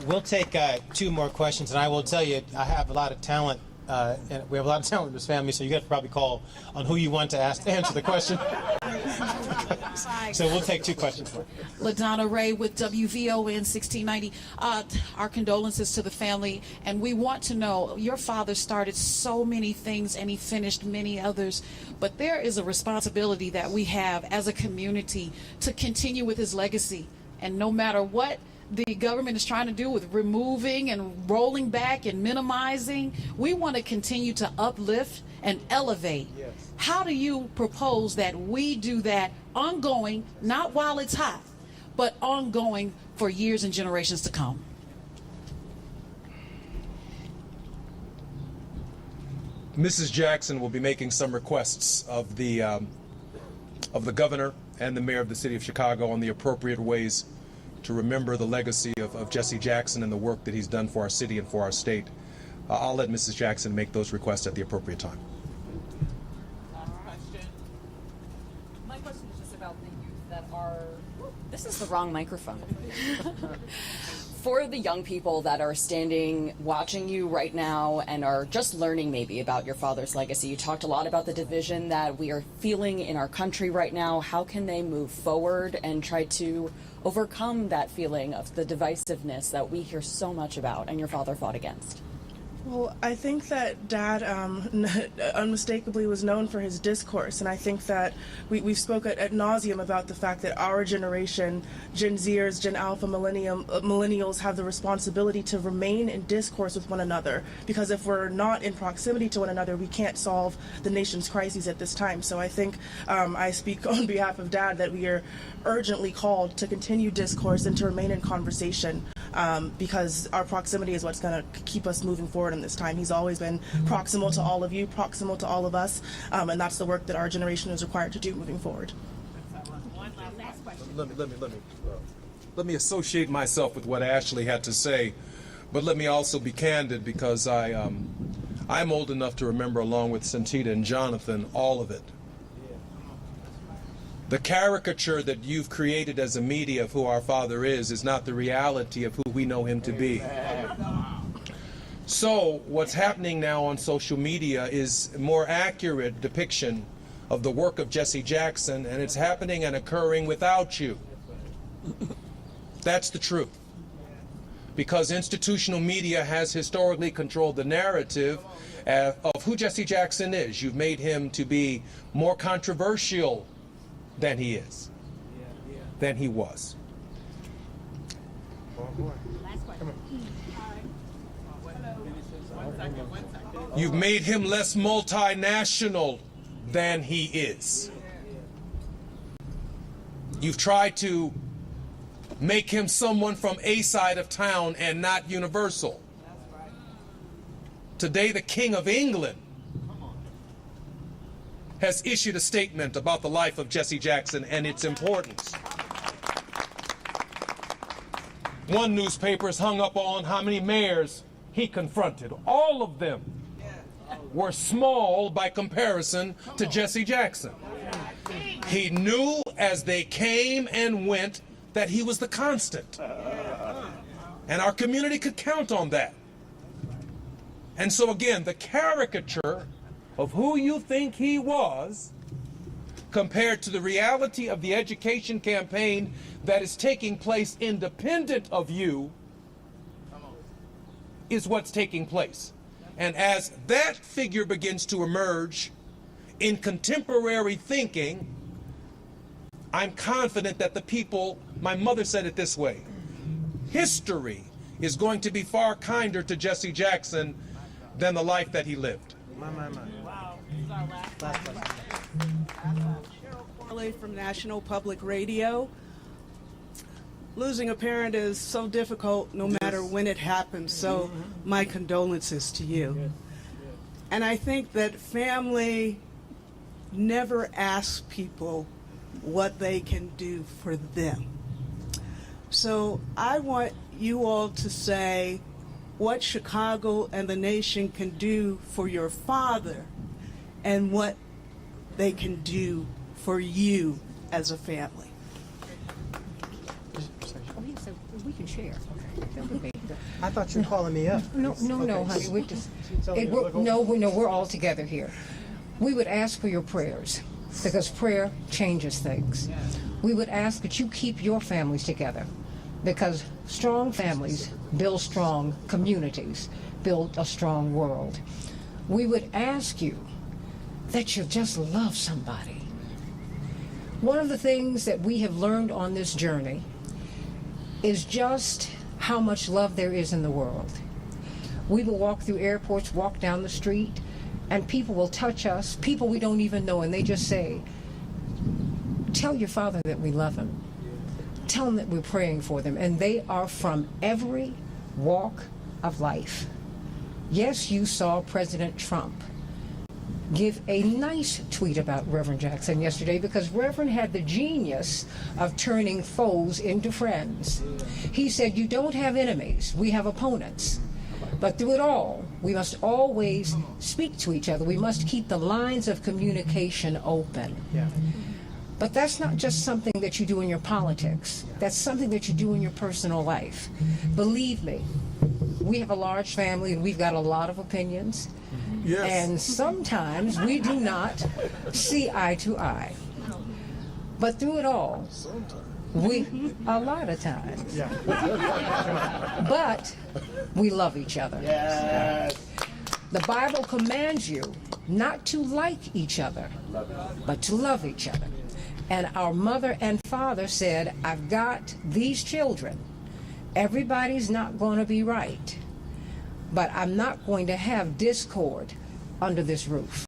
S13: We'll take 2 more questions, and I will tell you, I have a lot of talent, and we have a lot of talent in this family, so you got to probably call on who you want to answer the question. So we'll take 2 questions more.
S18: LaDonna Ray with WVON 1690. Our condolences to the family, and we want to know, your father started so many things and he finished many others, but there is a responsibility that we have as a community to continue with his legacy. And no matter what the government is trying to do with removing and rolling back and minimizing, we want to continue to uplift and elevate. Yes. How do you propose that we do that ongoing, not while it's hot, but ongoing for years and generations to come?
S12: Mrs. Jackson will be making some requests of the governor and the mayor of the city of Chicago on the appropriate ways to remember the legacy of Jesse Jackson and the work that he's done for our city and for our state. I'll let Mrs. Jackson make those requests at the appropriate time.
S19: My question is just about the youth that are... This is the wrong microphone. For the young people that are standing, watching you right now and are just learning maybe about your father's legacy, you talked a lot about the division that we are feeling in our country right now. How can they move forward and try to overcome that feeling of the divisiveness that we hear so much about and your father fought against?
S11: Well, I think that Dad unmistakably was known for his discourse, and I think that we've spoke ad nauseum about the fact that our generation, Gen Zers, Gen Alpha, millennials, have the responsibility to remain in discourse with one another, because if we're not in proximity to one another, we can't solve the nation's crises at this time. So I think I speak on behalf of Dad that we are urgently called to continue discourse and to remain in conversation, because our proximity is what's going to keep us moving forward in this time. He's always been proximal to all of you, proximal to all of us, and that's the work that our generation is required to do moving forward.
S12: Let me associate myself with what Ashley had to say, but let me also be candid, because I'm old enough to remember, along with Santita and Jonathan, all of it. The caricature that you've created as a media of who our father is not the reality of who we know him to be. So what's happening now on social media is a more accurate depiction of the work of Jesse Jackson, and it's happening and occurring without you. That's the truth. Because institutional media has historically controlled the narrative of who Jesse Jackson is. You've made him to be more controversial than he is, than he was.
S20: Last question.
S12: You've made him less multinational than he is. You've tried to make him someone from a side of town and not universal. Today, the King of England has issued a statement about the life of Jesse Jackson and its importance. One newspaper is hung up on how many mayors he confronted. All of them were small by comparison to Jesse Jackson. He knew as they came and went that he was the constant. And our community could count on that. And so again, the caricature of who you think he was compared to the reality of the education campaign that is taking place independent of you is what's taking place. And as that figure begins to emerge in contemporary thinking, I'm confident that the people, my mother said it this way, history is going to be far kinder to Jesse Jackson than the life that he lived.
S20: Cheryl from National Public Radio. Losing a parent is so difficult no matter when it happens, so my condolences to you. And I think that family never asks people what they can do for them. So I want you all to say what Chicago and the nation can do for your father and what they can do for you as a family.
S9: We can share.
S13: I thought you were calling me up.
S9: No, honey. We're just, we're all together here. We would ask for your prayers because prayer changes things. We would ask that you keep your families together because strong families build strong communities, build a strong world. We would ask you that you just love somebody. One of the things that we have learned on this journey is just how much love there is in the world. We will walk through airports, walk down the street, and people will touch us, people we don't even know, and they just say, tell your father that we love him. Tell him that we're praying for them. And they are from every walk of life. Yes, you saw President Trump give a nice tweet about Reverend Jackson yesterday because Reverend had the genius of turning foes into friends. He said, you don't have enemies, we have opponents. But through it all, we must always speak to each other. We must keep the lines of communication open. But that's not just something that you do in your politics. That's something that you do in your personal life. Believe me, we have a large family and we've got a lot of opinions. Yes. And sometimes we do not see eye to eye. But through it all, a lot of times. But we love each other. Yes. The Bible commands you not to like each other, but to love each other. And our mother and father said, I've got these children. Everybody's not going to be right. But I'm not going to have discord under this roof.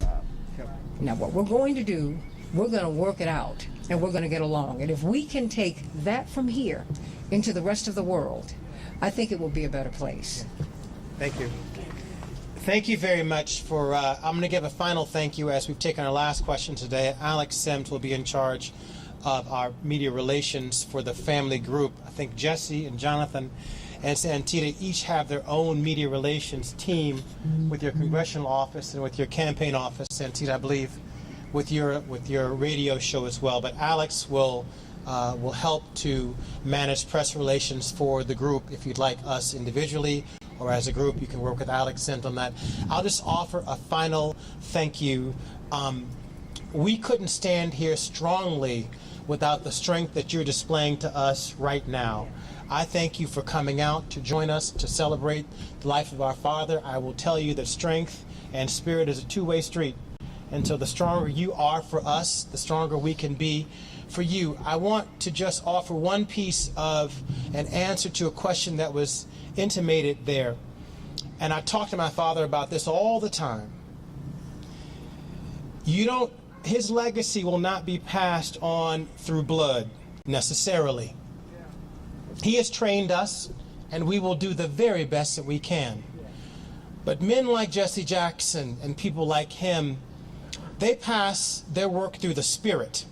S9: Now, what we're going to do, we're going to work it out, and we're going to get along. And if we can take that from here into the rest of the world, I think it will be a better place.
S13: Thank you. Thank you very much for, I'm going to give a final thank you as we've taken our last question today. Alex Sims will be in charge of our media relations for the family group. I think Jesse and Jonathan and Santita each have their own media relations team with your congressional office and with your campaign office, Santita, I believe, with your radio show as well. But Alex will help to manage press relations for the group. If you'd like us individually or as a group, you can work with Alex Sims on that. I'll just offer a final thank you. We couldn't stand here strongly without the strength that you're displaying to us right now. I thank you for coming out to join us to celebrate the life of our father. I will tell you that strength and spirit is a two-way street. And so the stronger you are for us, the stronger we can be for you. I want to just offer one piece of an answer to a question that was intimated there. And I talk to my father about this all the time. His legacy will not be passed on through blood necessarily. He has trained us, and we will do the very best that we can. But men like Jesse Jackson and people like him, they pass their work through the Spirit.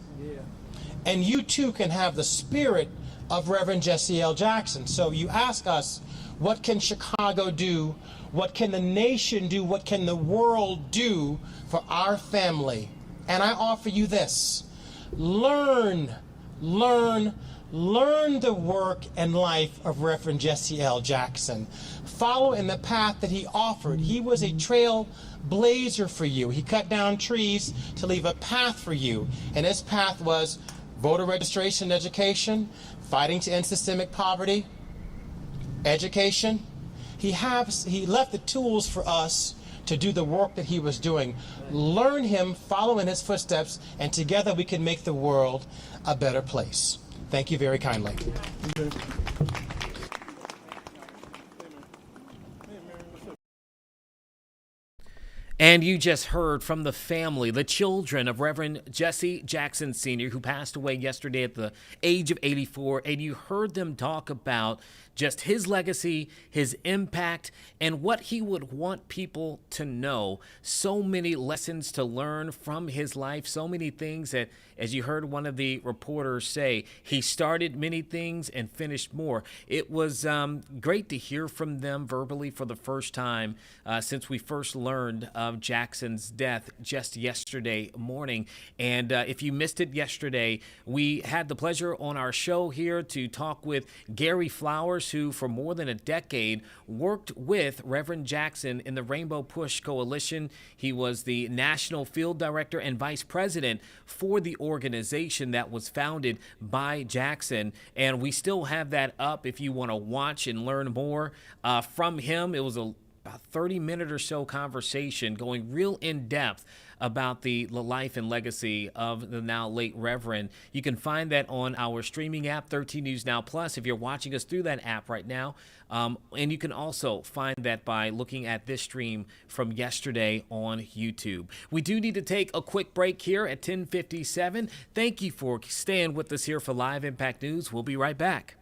S13: And you too can have the spirit of Reverend Jesse L. Jackson. So you ask us, what can Chicago do? What can the nation do? What can the world do for our family? And I offer you this. Learn the work and life of Reverend Jesse L. Jackson. Follow in the path that he offered. He was a trailblazer for you. He cut down trees to leave a path for you. And his path was voter registration and education, fighting to end systemic poverty, education. He left the tools for us to do the work that he was doing. Learn him, follow in his footsteps, and together we can make the world a better place. Thank you very kindly.
S1: And you just heard from the family, the children of Reverend Jesse Jackson Sr., who passed away yesterday at the age of 84. And you heard them talk about just his legacy, his impact, and what he would want people to know. So many lessons to learn from his life, so many things that, as you heard one of the reporters say, he started many things and finished more. It was great to hear from them verbally for the first time since we first learned of Jackson's death just yesterday morning. And if you missed it yesterday, we had the pleasure on our show here to talk with Gary Flowers, who for more than a decade worked with Reverend Jackson in the Rainbow Push Coalition. He was the national field director and vice president for the organization that was founded by Jackson. And we still have that up if you want to watch and learn more from him. It was about 30-minute or so conversation going real in depth about the life and legacy of the now late Reverend. You can find that on our streaming app, 13 News Now Plus, if you're watching us through that app right now. And you can also find that by looking at this stream from yesterday on YouTube. We do need to take a quick break here at 10:57. Thank you for staying with us here for Live Impact News. We'll be right back.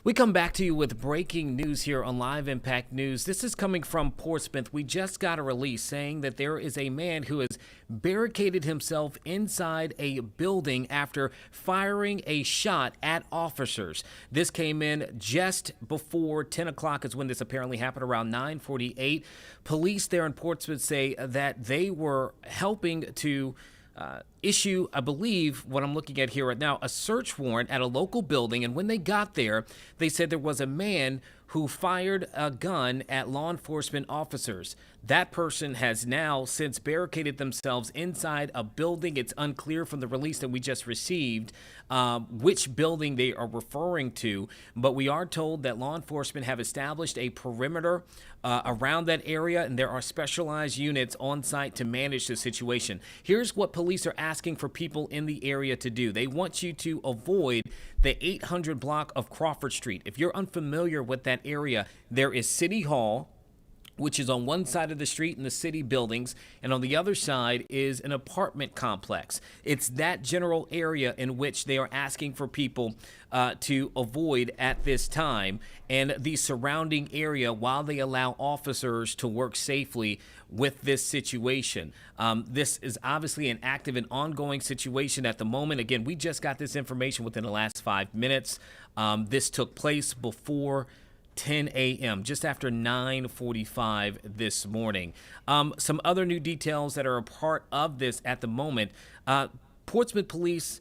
S1: We come back to you with breaking news here on Live Impact News. This is coming from Portsmouth. We just got a release saying that there is a man who has barricaded himself inside a building after firing a shot at officers. This came in just before 10 o'clock is when this apparently happened, around 9:48. Police there in Portsmouth say that they were helping to issue, I believe, what I'm looking at here right now, a search warrant at a local building. And when they got there, they said there was a man who fired a gun at law enforcement officers. That person has now since barricaded themselves inside a building. It's unclear from the release that we just received which building they are referring to, but we are told that law enforcement have established a perimeter around that area, and there are specialized units on site to manage the situation. Here's what police are asking for people in the area to do. They want you to avoid the 800 block of Crawford Street. If you're unfamiliar with that area, there is City Hall, which is on one side of the street in the city buildings, and on the other side is an apartment complex. It's that general area in which they are asking for people to avoid at this time, and the surrounding area while they allow officers to work safely with this situation. This is obviously an active and ongoing situation at the moment. Again, we just got this information within the last 5 minutes. This took place before 10 a.m., just after 9:45 this morning. Some other new details that are a part of this at the moment. Portsmouth police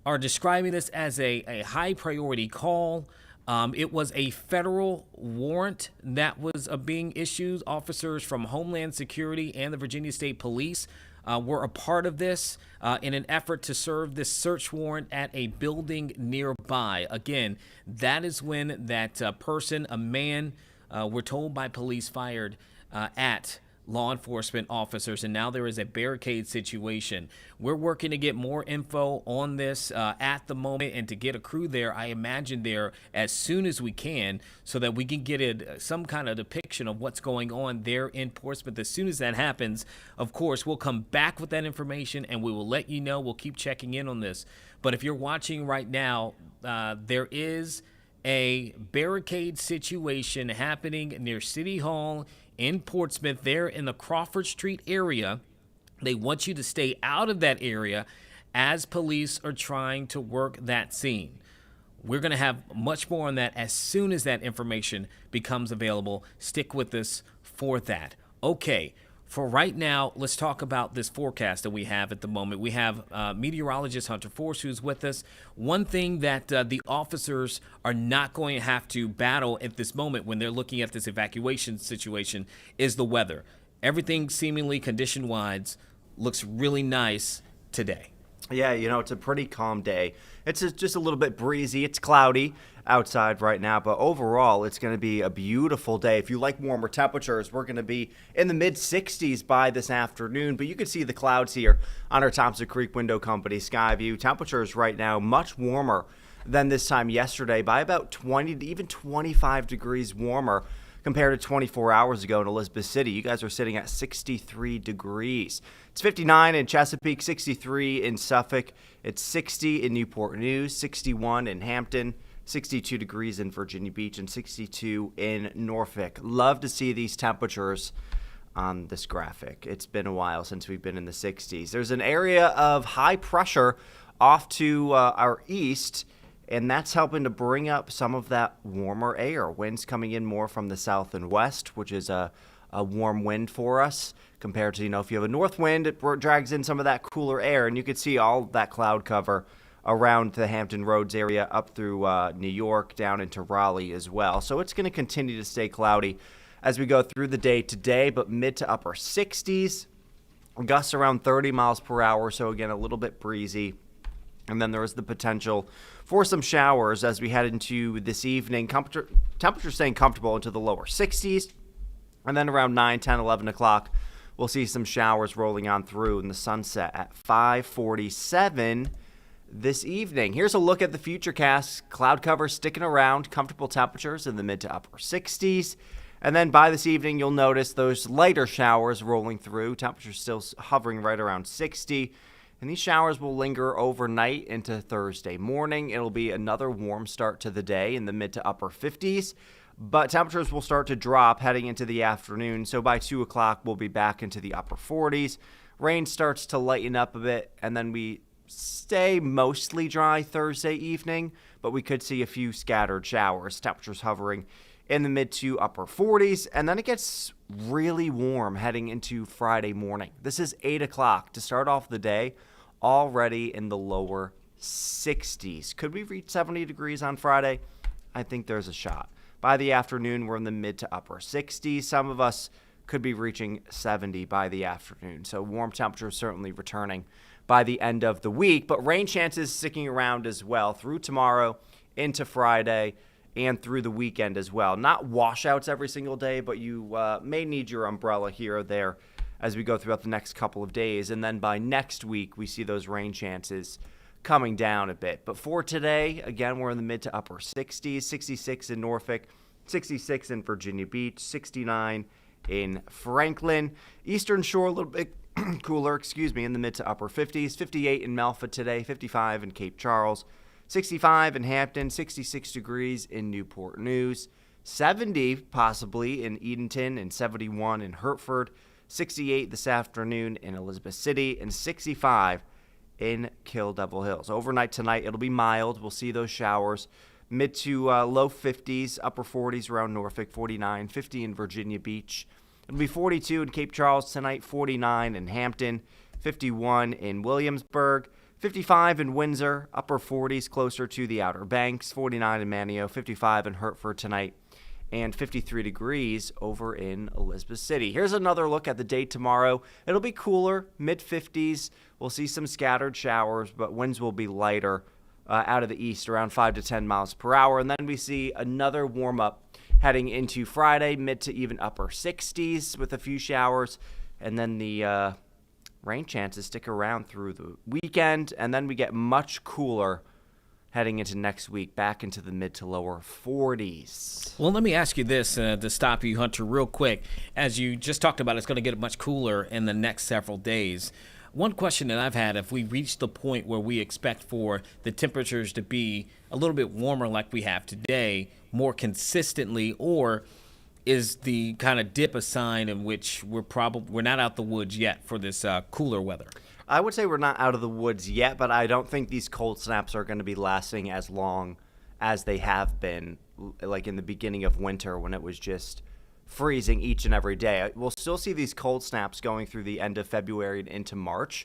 S1: are describing this as a high priority call. It was a federal warrant that was being issued. Officers from Homeland Security and the Virginia State Police were a part of this in an effort to serve this search warrant at a building nearby. Again, that is when that person, a man, we're told by police, fired at law enforcement officers, and now there is a barricade situation. We're working to get more info on this at the moment and to get a crew there, I imagine, there as soon as we can so that we can get some kind of depiction of what's going on there in Portsmouth. As soon as that happens, of course, we'll come back with that information and we will let you know. We'll keep checking in on this. But if you're watching right now, there is a barricade situation happening near City Hall in Portsmouth, there in the Crawford Street area. They want you to stay out of that area as police are trying to work that scene. We're going to have much more on that as soon as that information becomes available. Stick with us for that. Okay, for right now, let's talk about this forecast that we have at the moment. We have meteorologist Hunter Force who's with us. One thing that the officers are not going to have to battle at this moment when they're looking at this evacuation situation is the weather. Everything seemingly condition-wise looks really nice today.
S21: Yeah, you know, it's a pretty calm day. It's just a little bit breezy. It's cloudy outside right now, but overall, it's going to be a beautiful day. If you like warmer temperatures, we're going to be in the mid-60s by this afternoon, but you can see the clouds here on our Thompson Creek Window Company sky view. Temperatures right now much warmer than this time yesterday by about 20 to even 25 degrees warmer compared to 24 hours ago in Elizabeth City. You guys are sitting at 63 degrees. It's 59 in Chesapeake, 63 in Suffolk. It's 60 in Newport News, 61 in Hampton, 62 degrees in Virginia Beach, and 62 in Norfolk. Love to see these temperatures on this graphic. It's been a while since we've been in the 60s. There's an area of high pressure off to our east, and that's helping to bring up some of that warmer air. Winds coming in more from the south and west, which is a warm wind for us compared to, if you have a north wind, it drags in some of that cooler air, and you can see all that cloud cover around the Hampton Roads area up through New York down into Raleigh as well. So it's going to continue to stay cloudy as we go through the day today, but mid to upper 60s, gusts around 30 miles per hour, so again, a little bit breezy. And then there is the potential for some showers as we head into this evening. Temperature staying comfortable into the lower 60s. And then around 9, 10, 11 o'clock, we'll see some showers rolling on through in the sunset at 5:47 this evening. Here's a look at the futurecast. Cloud cover sticking around, comfortable temperatures in the mid to upper 60s. And then by this evening, you'll notice those lighter showers rolling through. Temperatures still hovering right around 60. And these showers will linger overnight into Thursday morning. It'll be another warm start to the day in the mid to upper 50s. But temperatures will start to drop heading into the afternoon. So by 2 o'clock, we'll be back into the upper 40s. Rain starts to lighten up a bit, and then we stay mostly dry Thursday evening, but we could see a few scattered showers. Temperatures hovering in the mid to upper 40s, and then it gets really warm heading into Friday morning. This is 8 o'clock to start off the day, already in the lower 60s. Could we reach 70 degrees on Friday? I think there's a shot. By the afternoon, we're in the mid to upper 60s. Some of us could be reaching 70 by the afternoon. So warm temperatures certainly returning by the end of the week, but rain chances sticking around as well through tomorrow into Friday and through the weekend as well. Not washouts every single day, but you may need your umbrella here or there as we go throughout the next couple of days. And then by next week, we see those rain chances coming down a bit. But for today, again, we're in the mid to upper 60s, 66 in Norfolk, 66 in Virginia Beach, 69 in Franklin. Eastern Shore, a little bit cooler, in the mid to upper 50s, 58 in Melfa today, 55 in Cape Charles, 65 in Hampton, 66 degrees in Newport News, 70 possibly in Edenton, and 71 in Hertford, 68 this afternoon in Elizabeth City, and 65 in Kill Devil Hills. Overnight tonight, it'll be mild. We'll see those showers. Mid to low 50s, upper 40s around Norfolk, 49, 50 in Virginia Beach. It'll be 42 in Cape Charles tonight, 49 in Hampton, 51 in Williamsburg, 55 in Windsor, upper 40s closer to the Outer Banks, 49 in Manio, 55 in Hertford tonight, and 53 degrees over in Elizabeth City. Here's another look at the day tomorrow. It'll be cooler, mid-50s. We'll see some scattered showers, but winds will be lighter out of the east, around 5 to 10 miles per hour. And then we see another warm-up heading into Friday, mid to even upper 60s with a few showers. And then the rain chances stick around through the weekend. And then we get much cooler heading into next week, back into the mid to lower 40s.
S1: Well, let me ask you this to stop you, Hunter, real quick. As you just talked about, it's going to get much cooler in the next several days. One question that I've had, if we reach the point where we expect for the temperatures to be a little bit warmer like we have today, more consistently, or is the kind of dip a sign in which we're not out the woods yet for this cooler weather?
S21: I would say we're not out of the woods yet, but I don't think these cold snaps are going to be lasting as long as they have been, like in the beginning of winter when it was just freezing each and every day. We'll still see these cold snaps going through the end of February and into March,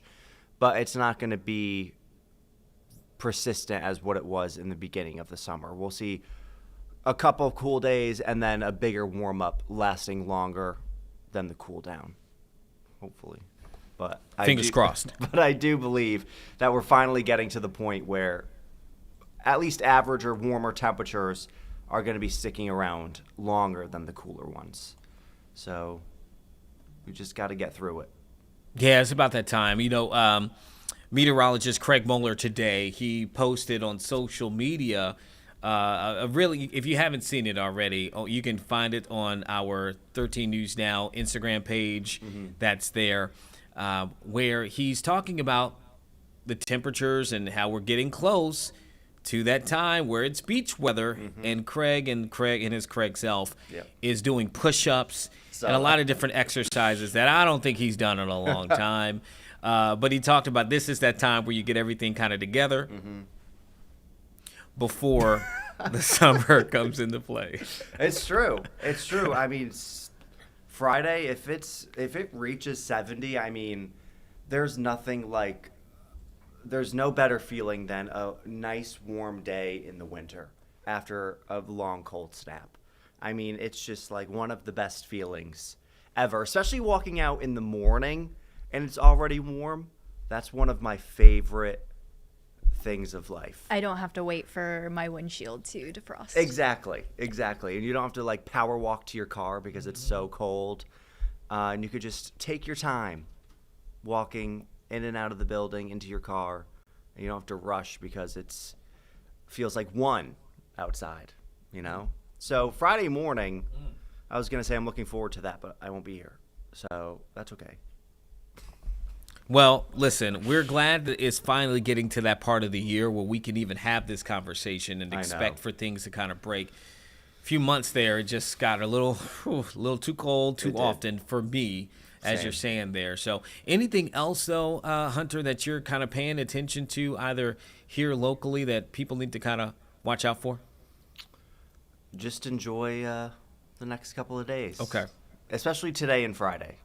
S21: but it's not going to be persistent as what it was in the beginning of the summer. We'll see a couple of cool days and then a bigger warm-up lasting longer than the cool down, hopefully. But
S1: Fingers crossed.
S21: But I do believe that we're finally getting to the point where at least average or warmer temperatures are going to be sticking around longer than the cooler ones. So we just got to get through it.
S1: Yeah, it's about that time. You know, meteorologist Craig Muller today, he posted on social media really, if you haven't seen it already, you can find it on our 13 News Now Instagram page. That's there, where he's talking about the temperatures and how we're getting close to that time where it's beach weather, and Craig and his Craig self is doing push-ups and a lot of different exercises that I don't think he's done in a long time. But he talked about this is that time where you get everything kind of together before the summer comes into play.
S21: It's true. It's true. I mean, Friday, if it reaches 70, I mean, there's nothing like. There's no better feeling than a nice warm day in the winter after a long cold snap. I mean, it's just like one of the best feelings ever, especially walking out in the morning and it's already warm. That's one of my favorite things of life.
S2: I don't have to wait for my windshield to defrost.
S21: Exactly. And you don't have to like power walk to your car because it's so cold. And you could just take your time walking in and out of the building into your car, and you don't have to rush because it's feels like one outside, you know? So Friday morning, I was going to say I'm looking forward to that, but I won't be here. So that's okay.
S1: Well, listen, we're glad that it's finally getting to that part of the year where we can even have this conversation and
S21: I
S1: expect
S21: know.
S1: for things to kind of break. A few months there, it just got a little too cold too
S21: It did.
S1: often for me, as
S21: Same.
S1: you're saying there. So, anything else though, Hunter, that you're kind of paying attention to, either here locally that people need to kind of watch out for?
S21: Just enjoy the next couple of days.
S1: Okay.
S21: Especially today and Friday.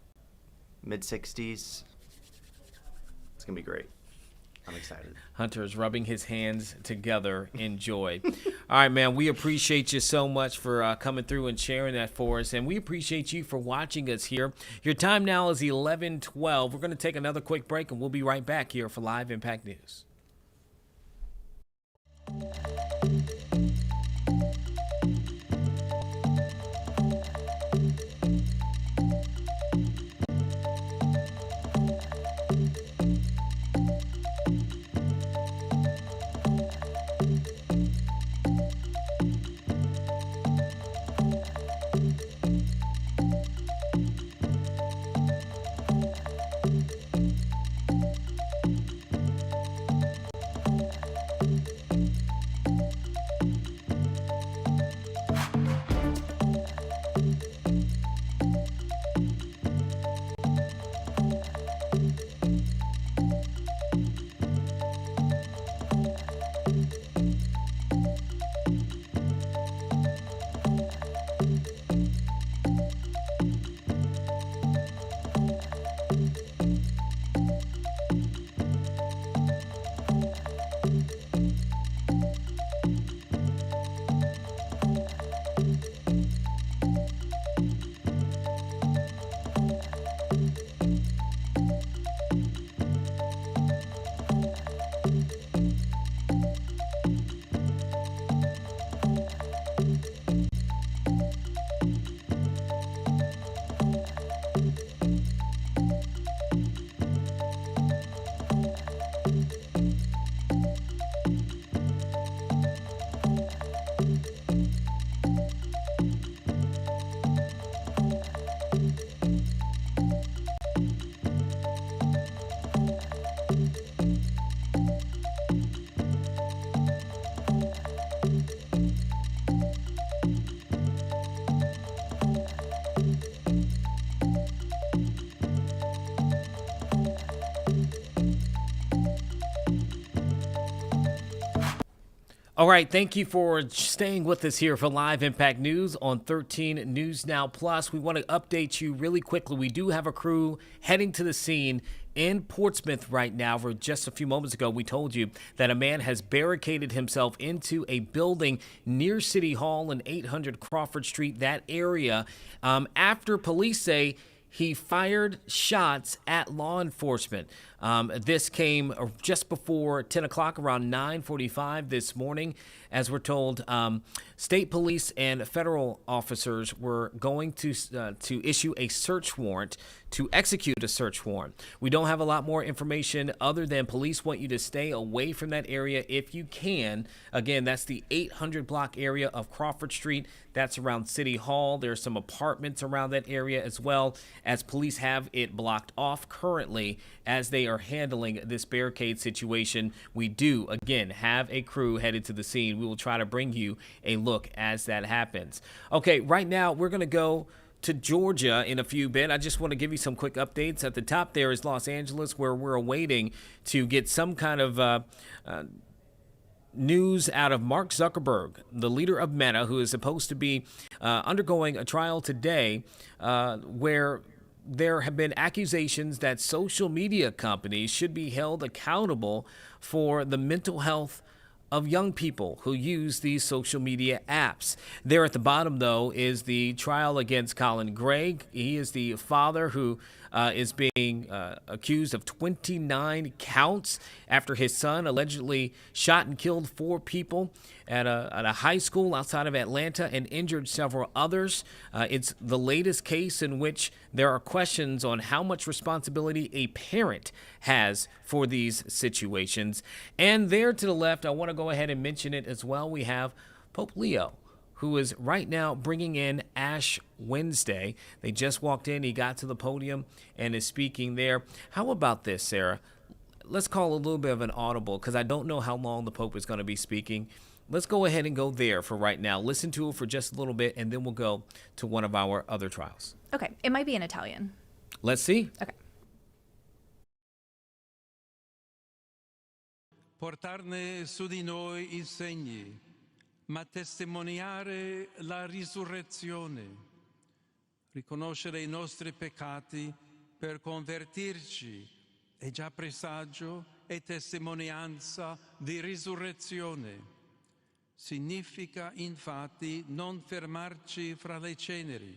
S21: Mid-60s. It's going to be great. I'm excited.
S1: Hunter is rubbing his hands together in joy. All right, man, we appreciate you so much for coming through and sharing that for us, and we appreciate you for watching us here. Your time now is 11:12. We're going to take another quick break, and we'll be right back here for Live Impact News. All right, thank you for staying with us here for Live Impact News on 13 News Now Plus. We want to update you really quickly. We do have a crew heading to the scene in Portsmouth right now. For just a few moments ago, we told you that a man has barricaded himself into a building near City Hall in 800 Crawford Street, that area, after police say he fired shots at law enforcement. This came just before 10 o'clock, around 9:45 this morning. As we're told, state police and federal officers were going to issue a search warrant, to execute a search warrant. We don't have a lot more information other than police want you to stay away from that area if you can. Again, that's the 800 block area of Crawford Street. That's around City Hall. There's some apartments around that area as well, as police have it blocked off currently as they are handling this barricade situation. We do, again, have a crew headed to the scene. We will try to bring you a look as that happens. Okay, right now we're going to go to Georgia in a few bit. I just want to give you some quick updates. At the top there is Los Angeles, where we're awaiting to get some kind of news out of Mark Zuckerberg, the leader of Meta, who is supposed to be undergoing a trial today where there have been accusations that social media companies should be held accountable for the mental health of young people who use these social media apps. There at the bottom, though, is the trial against Colin Gray. He is the father who is being accused of 29 counts after his son allegedly shot and killed 4 people at a high school outside of Atlanta and injured several others. It's the latest case in which there are questions on how much responsibility a parent has for these situations. And there to the left, I want to go ahead and mention it as well. We have Pope Leo, who is right now bringing in Ash Wednesday. They just walked in. He got to the podium and is speaking there. How about this, Sarah? Let's call a little bit of an audible because I don't know how long the Pope is going to be speaking. Let's go ahead and go there for right now. Listen to it for just a little bit, and then we'll go to one of our other trials.
S2: Okay, it might be in Italian.
S1: Let's see.
S2: Okay.
S4: Portarne su di noi i segni, ma testimoniare la risurrezione, riconoscere i nostri peccati per convertirci è già presagio e testimonianza di risurrezione. Significa infatti non fermarci fra le ceneri,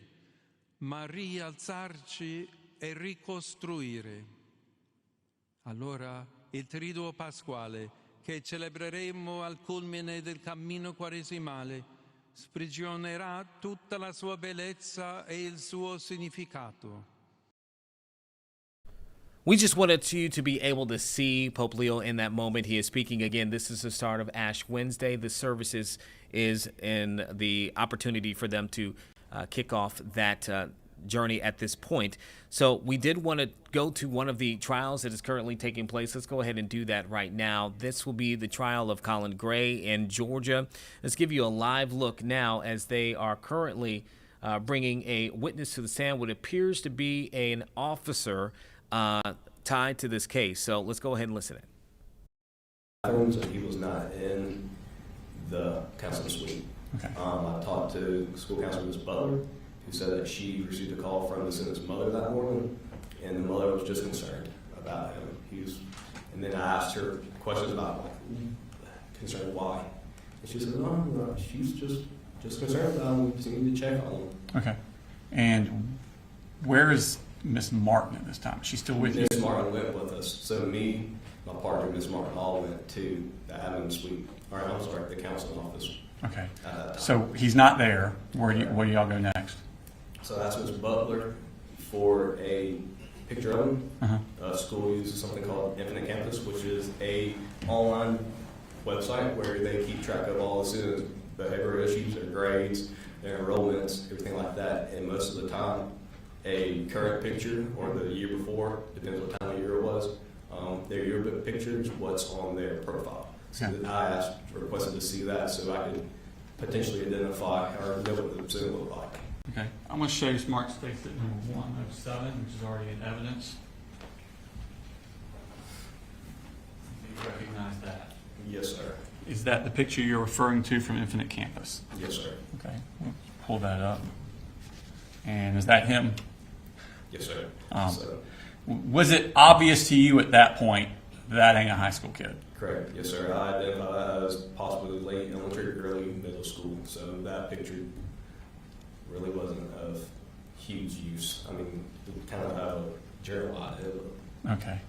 S4: ma rialzarci e ricostruire. Allora il triduo pasquale che celebreremo al culmine del cammino quaresimale sprigionerà tutta la sua bellezza e il suo significato.
S1: We just wanted you to be able to see Pope Leo in that moment. He is speaking again. This is the start of Ash Wednesday. The service is in the opportunity for them to kick off that journey at this point. So we did want to go to one of the trials that is currently taking place. Let's go ahead and do that right now. This will be the trial of Colin Gray in Georgia. Let's give you a live look now as they are currently bringing a witness to the stand, what appears to be an officer tied to this case. So let's go ahead and listen in.
S22: So he was not in the counseling suite.
S23: Okay.
S22: I talked to school counselor Ms. Butler, who said that she received a call from the student's mother that morning, and the mother was just concerned about him. And then I asked her questions about concerned why, and she said, "No, she's just concerned about him. We just need to check on him."
S23: Okay. And where is Miss Martin at this time? Is she still with you?
S22: Miss Martin went with us. So me, my partner, Miss Martin, all went to the admin suite, or I'm sorry, the counseling office.
S23: Okay. So he's not there. Where do y'all go next?
S22: So that's Ms. Butler for a picture of him. School uses something called Infinite Campus, which is a online website where they keep track of all the students' behavioral issues, their grades, their enrollments, everything like that. And most of the time, a current picture or the year before, depends what time of year it was, their yearbook picture is what's on their profile. So I requested to see that so I could potentially identify or know what the student looked like.
S23: Okay. I'm going to show you Smart States at number 107, which is already in evidence. Do you recognize that?
S22: Yes, sir.
S23: Is that the picture you're referring to from Infinite Campus?
S22: Yes, sir.
S23: Okay. We'll pull that up. And is that him?
S22: Yes, sir.
S23: Was it obvious to you at that point that ain't a high school kid?
S22: Correct. Yes, sir. I identified that as possibly late elementary, early middle school. So that picture really wasn't of huge use. I mean, we kind of have a general idea.
S23: Okay.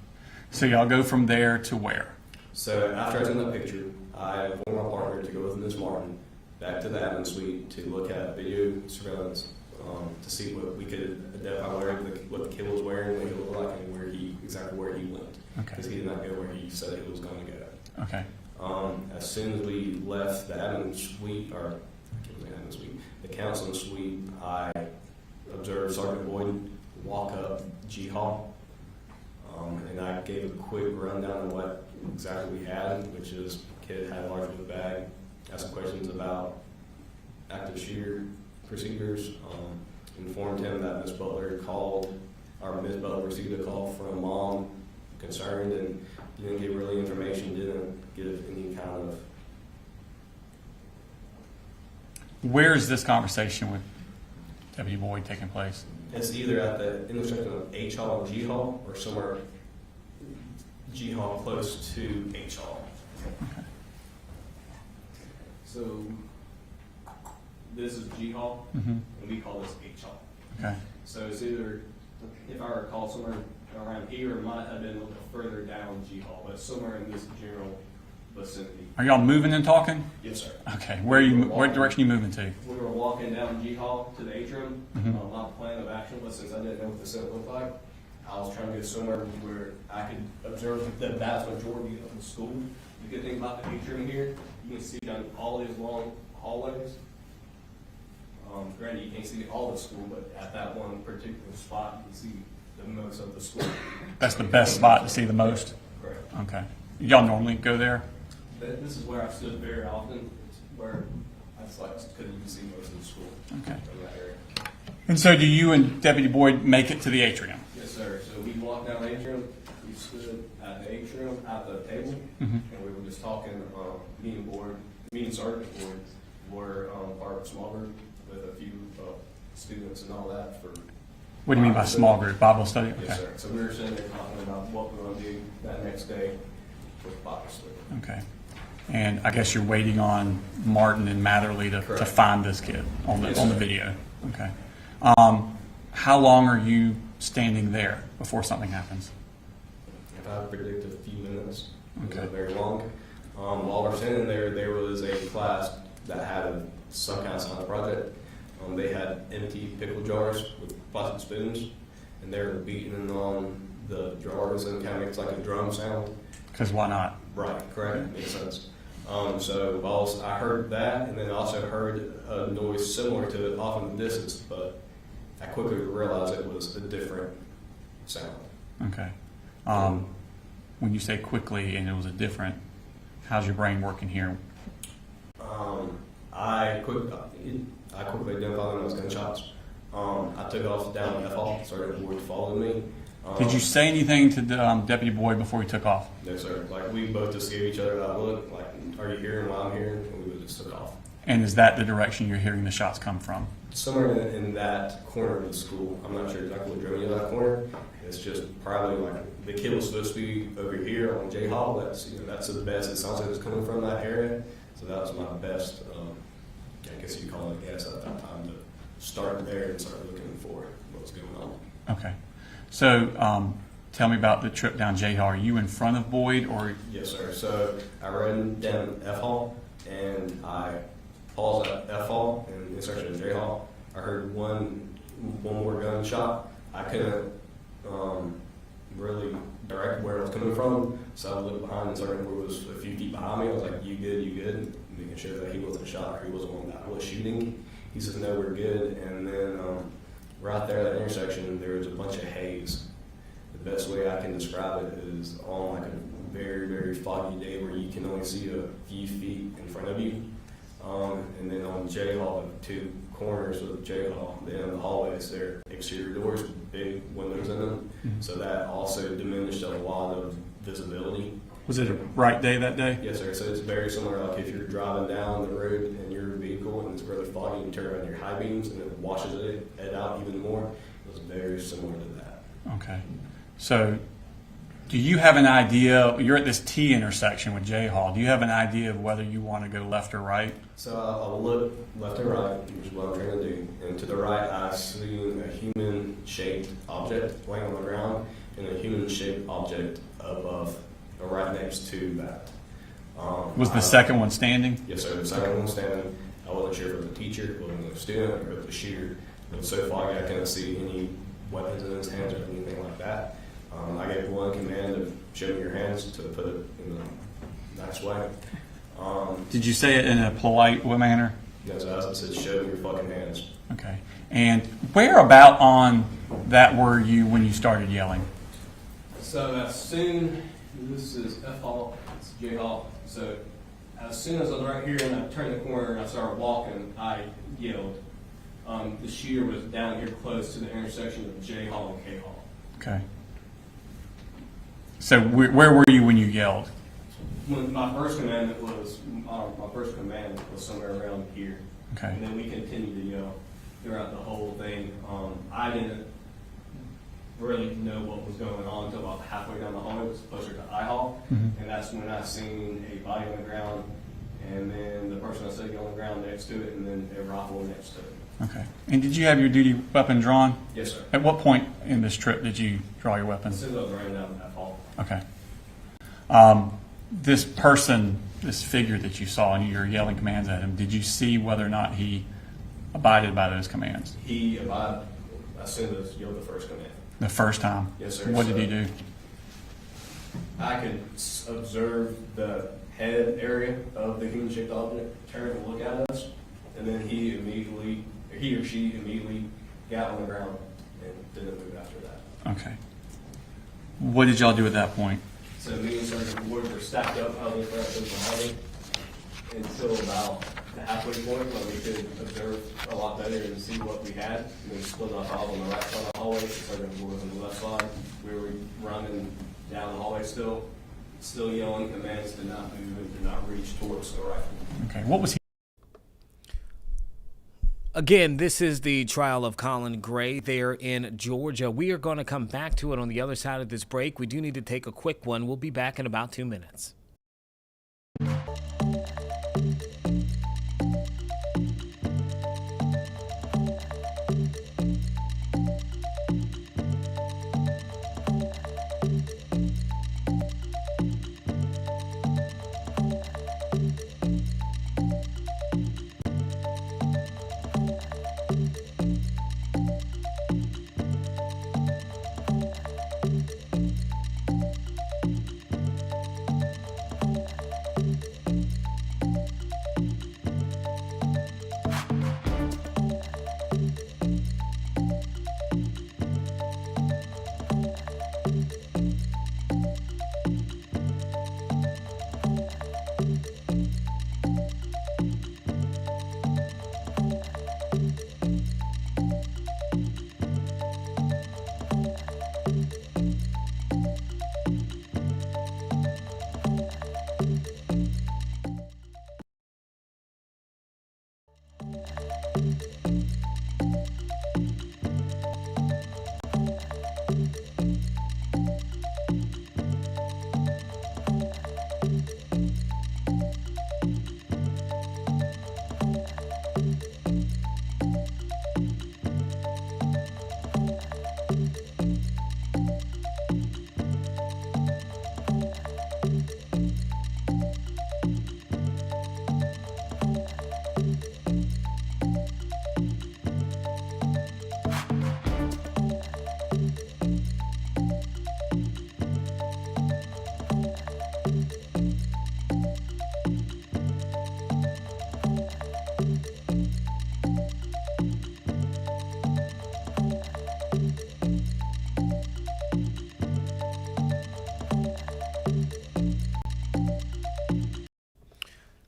S23: So y'all go from there to where?
S22: So after I took that picture, I informed my partner to go with Ms. Martin back to the admin suite to look at video surveillance to see what we could identify what the kid was wearing, what he looked like, and exactly where he went.
S23: Okay.
S22: Because he did not go where he said he was going to go.
S23: Okay.
S22: As soon as we left the admin suite, the counseling suite, I observed Sergeant Boyd walk up G Hall, and I gave a quick rundown of what exactly we had, which is kid had a large book bag, asked questions about active shooter procedures, informed him that Ms. Butler received a call from a mom concerned, and didn't give really information, didn't give any kind of.
S23: Where is this conversation with Deputy Boyd taking place?
S22: It's either at the intersection of H Hall and G Hall, or somewhere G Hall close to H Hall.
S23: Okay.
S24: So this is G Hall, and we call this H Hall.
S23: Okay.
S24: So it's either, if I recall, somewhere around here, it might have been a little bit further down G Hall, but somewhere in this general vicinity.
S23: Are y'all moving and talking?
S24: Yes, sir.
S23: Okay. What direction are you moving to?
S24: We were walking down G Hall to the atrium. My plan of action was, since I didn't know what the set looked like, I was trying to get somewhere where I could observe the vast majority of the school. The good thing about the atrium here, you can see down all these long hallways. already. You can't see all the school, but at that one particular spot, you can see the most of the school.
S23: That's the best spot to see the most?
S24: Correct.
S23: Okay. Y'all normally go there?
S24: This is where I stood very often. It's where I just like because you can see most of the school.
S23: Okay.
S24: From that area.
S23: And so do you and Deputy Boyd make it to the atrium?
S24: Yes, sir. So we walked down the atrium. We stood at the atrium at the table,
S23: Mhm.
S24: and we were just talking. Me and Sergeant Boyd were part of a small group with a few students and all that for.
S23: What do you mean by small group? Bible study? Okay.
S24: Yes, sir. So we were sitting there talking about what we're going to do that next day with Bible study.
S23: Okay. And I guess you're waiting on Martin and Matherly to
S24: Correct.
S23: find this kid on the
S24: Yes,
S23: on the
S24: sir.
S23: video. Okay. How long are you standing there before something happens?
S24: If I predict a few minutes,
S23: Okay.
S24: not very long. While we're standing there was a class that had some kind of science project. They had empty pickle jars with plastic spoons, and they were beating on the jars, and it kind of makes like a drum sound.
S23: Because why not?
S24: Right, correct, makes sense. So I heard that, and then I also heard a noise similar to it off in the distance, but I quickly realized it was a different sound.
S23: Okay. When you say quickly and it was a different, how's your brain working here?
S24: I quickly identified them as gunshots. I took off down the F-hall, Sergeant Boyd followed me.
S23: Did you say anything to Deputy Boyd before he took off?
S24: No, sir. Like, we both just gave each other that look, like, are you hearing what I'm hearing? And we just took off.
S23: And is that the direction you're hearing the shots come from?
S24: Somewhere in that corner of the school. I'm not sure exactly what drove me to that corner. It's just probably like the kid was supposed to be over here on J Hall. That's the best. It sounds like it's coming from that area. So that was my best, I guess you call it guess at that time to start there and start looking for what's going on.
S23: Okay. So tell me about the trip down J Hall. Are you in front of Boyd or?
S24: Yes, sir. So I ran down F Hall and I paused at F Hall and inserted in J Hall. I heard one more gunshot. I couldn't really direct where it was coming from, so I looked behind and Sergeant Boyd was a few feet behind me. I was like, "You good? You good?" Making sure that he wasn't shot or he wasn't one that was shooting. He says, "No, we're good." And then right there at that intersection, there was a bunch of haze. The best way I can describe it is on like a very, very foggy day where you can only see a few feet in front of you. And then on J Hall, the two corners of J Hall, the end of the hallways, there are exterior doors with big windows in them.
S23: Mhm.
S24: So that also diminished a lot of visibility.
S23: Was it a bright day that day?
S24: Yes, sir. So it's very similar, like if you're driving down the road in your vehicle and it's really foggy and you turn on your high beams and it washes it out even more. It was very similar to that.
S23: Okay. So do you have an idea, you're at this T intersection with J Hall, do you have an idea of whether you want to go left or right?
S24: So I'll look left and right, which is what I'm trying to do. And to the right, I see a human-shaped object laying on the ground and a human-shaped object above, or right next to that.
S23: Was the second one standing?
S24: Yes, sir. The second one standing. I wasn't sure if it was a teacher, if it was a student, or if it was a shooter. It was so foggy I couldn't see any weapons in his hands or anything like that. I gave one command of show me your hands to put it in the nice way.
S23: Did you say it in a polite manner?
S24: Yes, I said show me your fucking hands.
S23: Okay. And where about on that were you when you started yelling?
S24: So as soon, this is F Hall, it's J Hall. So as soon as I was right here and I turned the corner and I started walking, I yelled. The shooter was down here close to the intersection of J Hall and K Hall.
S23: Okay. So where were you when you yelled?
S24: When my first command was somewhere around here.
S23: Okay.
S24: And then we continued to yell throughout the whole thing. I didn't really know what was going on until about halfway down the hallway. It was closer to I Hall,
S23: Mhm.
S24: and that's when I seen a body on the ground, and then the person I said on the ground next to it, and then a rifle next to it.
S23: Okay. And did you have your duty weapon drawn?
S24: Yes, sir.
S23: At what point in this trip did you draw your weapon?
S24: As soon as I was running down that hall.
S23: Okay. This person, this figure that you saw, and you're yelling commands at him, did you see whether or not he abided by those commands?
S24: He abided as soon as yelled the first command.
S23: The first time?
S24: Yes, sir.
S23: What did he do?
S24: I could observe the head area of the human-shaped object turn and look at us, and then he immediately he or she immediately got on the ground and didn't move after that.
S23: Okay. What did y'all do at that point?
S24: So me and Sergeant Ward were stacked up out in front of the highway until about the halfway point when we could observe a lot better and see what we had. And we split off on the right side of the hallway, Sergeant Ward was on the left side. We were running down the hallway still yelling commands to not move and to not reach towards the rifle.
S23: Okay. What was he?
S1: Again, this is the trial of Colin Gray there in Georgia. We are going to come back to it on the other side of this break. We do need to take a quick one. We'll be back in about 2 minutes.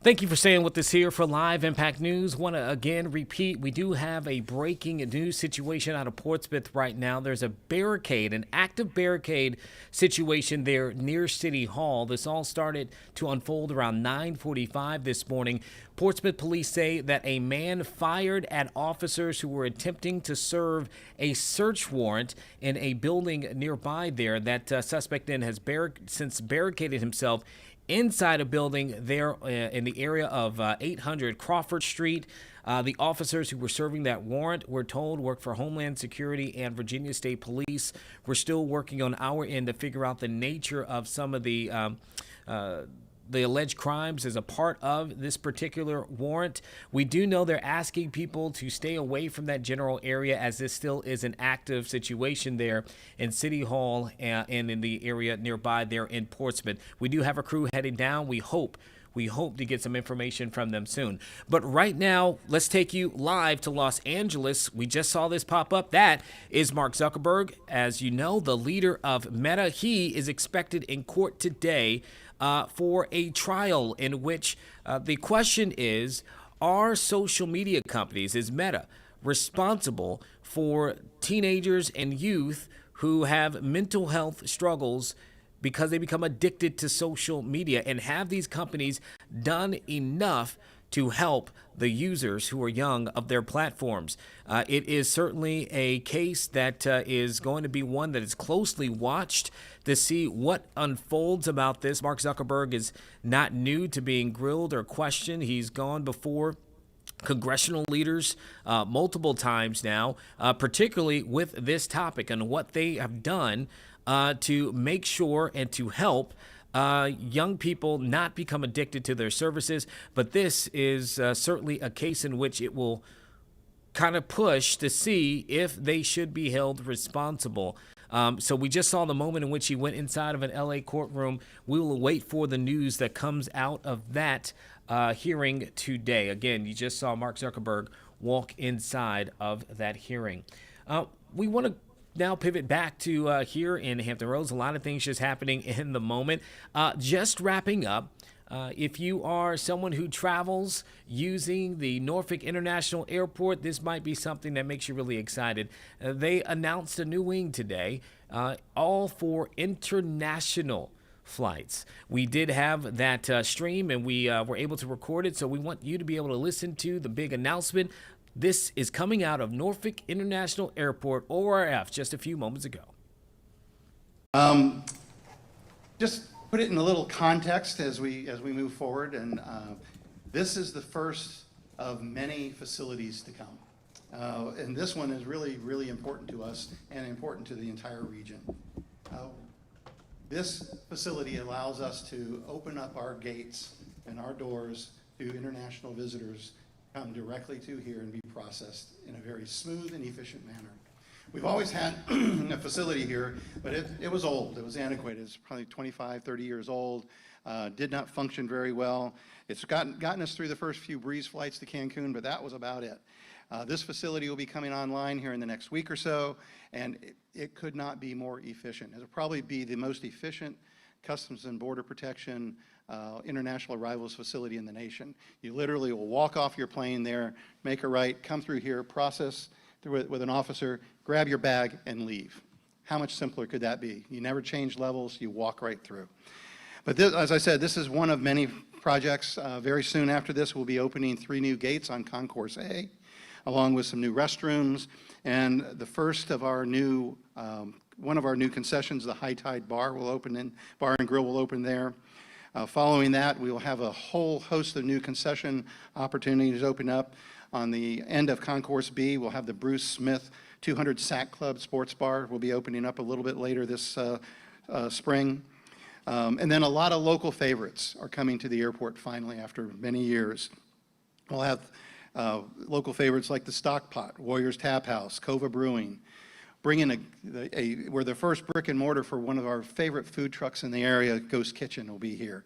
S1: Thank you for staying with us here for Live Impact News. Want to again repeat, we do have a breaking news situation out of Portsmouth right now. There's a barricade, an active barricade situation there near City Hall. This all started to unfold around 9:45 this morning. Portsmouth police say that a man fired at officers who were attempting to serve a search warrant in a building nearby there. That suspect then has since barricaded himself inside a building there in the area of 800 Crawford Street. The officers who were serving that warrant, we're told, work for Homeland Security and Virginia State Police. We're still working on our end to figure out the nature of some of the alleged crimes as a part of this particular warrant. We do know they're asking people to stay away from that general area as this still is an active situation there in City Hall and in the area nearby there in Portsmouth. We do have a crew heading down. We hope to get some information from them soon. But right now, let's take you live to Los Angeles. We just saw this pop up. That is Mark Zuckerberg. As you know, the leader of Meta. He is expected in court today for a trial in which the question is, are social media companies, is Meta, responsible for teenagers and youth who have mental health struggles because they become addicted to social media? And have these companies done enough to help the users who are young of their platforms? It is certainly a case that is going to be one that is closely watched to see what unfolds about this. Mark Zuckerberg is not new to being grilled or questioned. He's gone before congressional leaders multiple times now, particularly with this topic and what they have done to make sure and to help young people not become addicted to their services. But this is certainly a case in which it will kind of push to see if they should be held responsible. So we just saw the moment in which he went inside of an LA courtroom. We will wait for the news that comes out of that hearing today. Again, you just saw Mark Zuckerberg walk inside of that hearing. We want to now pivot back to here in Hampton Roads. A lot of things just happening in the moment. Just wrapping up. If you are someone who travels using the Norfolk International Airport, this might be something that makes you really excited. They announced a new wing today, all for international flights. We did have that stream, and we were able to record it, so we want you to be able to listen to the big announcement. This is coming out of Norfolk International Airport, ORF, just a few moments ago.
S3: Just put it in a little context as we move forward, and this is the first of many facilities to come. And this one is really, really important to us and important to the entire region. This facility allows us to open up our gates and our doors to international visitors come directly to here and be processed in a very smooth and efficient manner. We've always had a facility here, but it was old. It was antiquated. It's probably 25, 30 years old. Did not function very well. It's gotten us through the first few breeze flights to Cancun, but that was about it. This facility will be coming online here in the next week or so, and it could not be more efficient. It'll probably be the most efficient Customs and Border Protection international arrivals facility in the nation. You literally will walk off your plane there, make a right, come through here, process through it with an officer, grab your bag, and leave. How much simpler could that be? You never change levels, you walk right through. But this, as I said, this is one of many projects. Very soon after this, we'll be opening 3 new gates on Concourse A, along with some new restrooms. And the first of our new, one of our new concessions, the High Tide Bar and Grill will open there. Following that, we will have a whole host of new concession opportunities open up. On the end of Concourse B, we'll have the Bruce Smith 200 Sack Club Sports Bar. Will be opening up a little bit later this spring. And then a lot of local favorites are coming to the airport finally after many years. We'll have local favorites like the Stock Pot, Warriors Tap House, Cova Brewing. Bring in we're the first brick and mortar for one of our favorite food trucks in the area, Ghost Kitchen will be here,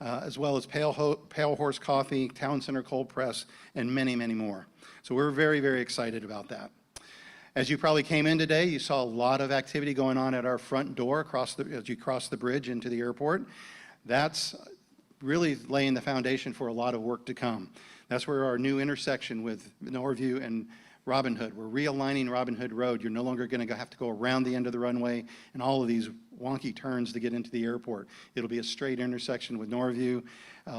S3: as well as Pale Horse Coffee, Town Center Cold Press, and many, many more. So we're very, very excited about that. As you probably came in today, you saw a lot of activity going on at our front door as you cross the bridge into the airport. That's really laying the foundation for a lot of work to come. That's where our new intersection with Norview and Robin Hood. We're realigning Robin Hood Road. You're no longer going to have to go around the end of the runway and all of these wonky turns to get into the airport. It'll be a straight intersection with Norview,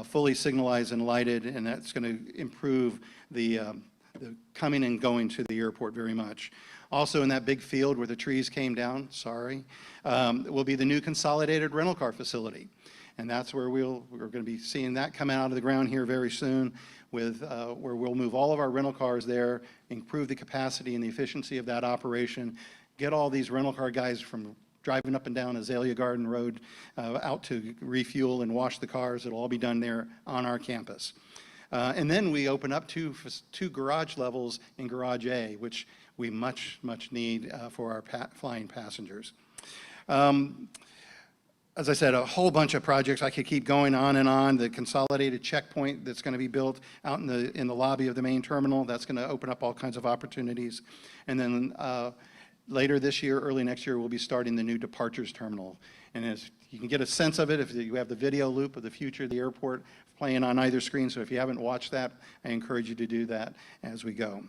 S3: fully signalized and lighted, and that's going to improve the coming and going to the airport very much. Also in that big field where the trees came down, will be the new consolidated rental car facility. And that's where we're going to be seeing that come out of the ground here very soon, with where we'll move all of our rental cars there, improve the capacity and the efficiency of that operation, get all these rental car guys from driving up and down Azalea Garden Road out to refuel and wash the cars. It'll all be done there on our campus. And then we open up two garage levels in Garage A, which we much need for our flying passengers. As I said, a whole bunch of projects. I could keep going on and on. The consolidated checkpoint that's going to be built out in the lobby of the main terminal, that's going to open up all kinds of opportunities. And then later this year, early next year, we'll be starting the new departures terminal. And as you can get a sense of it if you have the video loop of the future of the airport playing on either screen. So if you haven't watched that, I encourage you to do that as we go.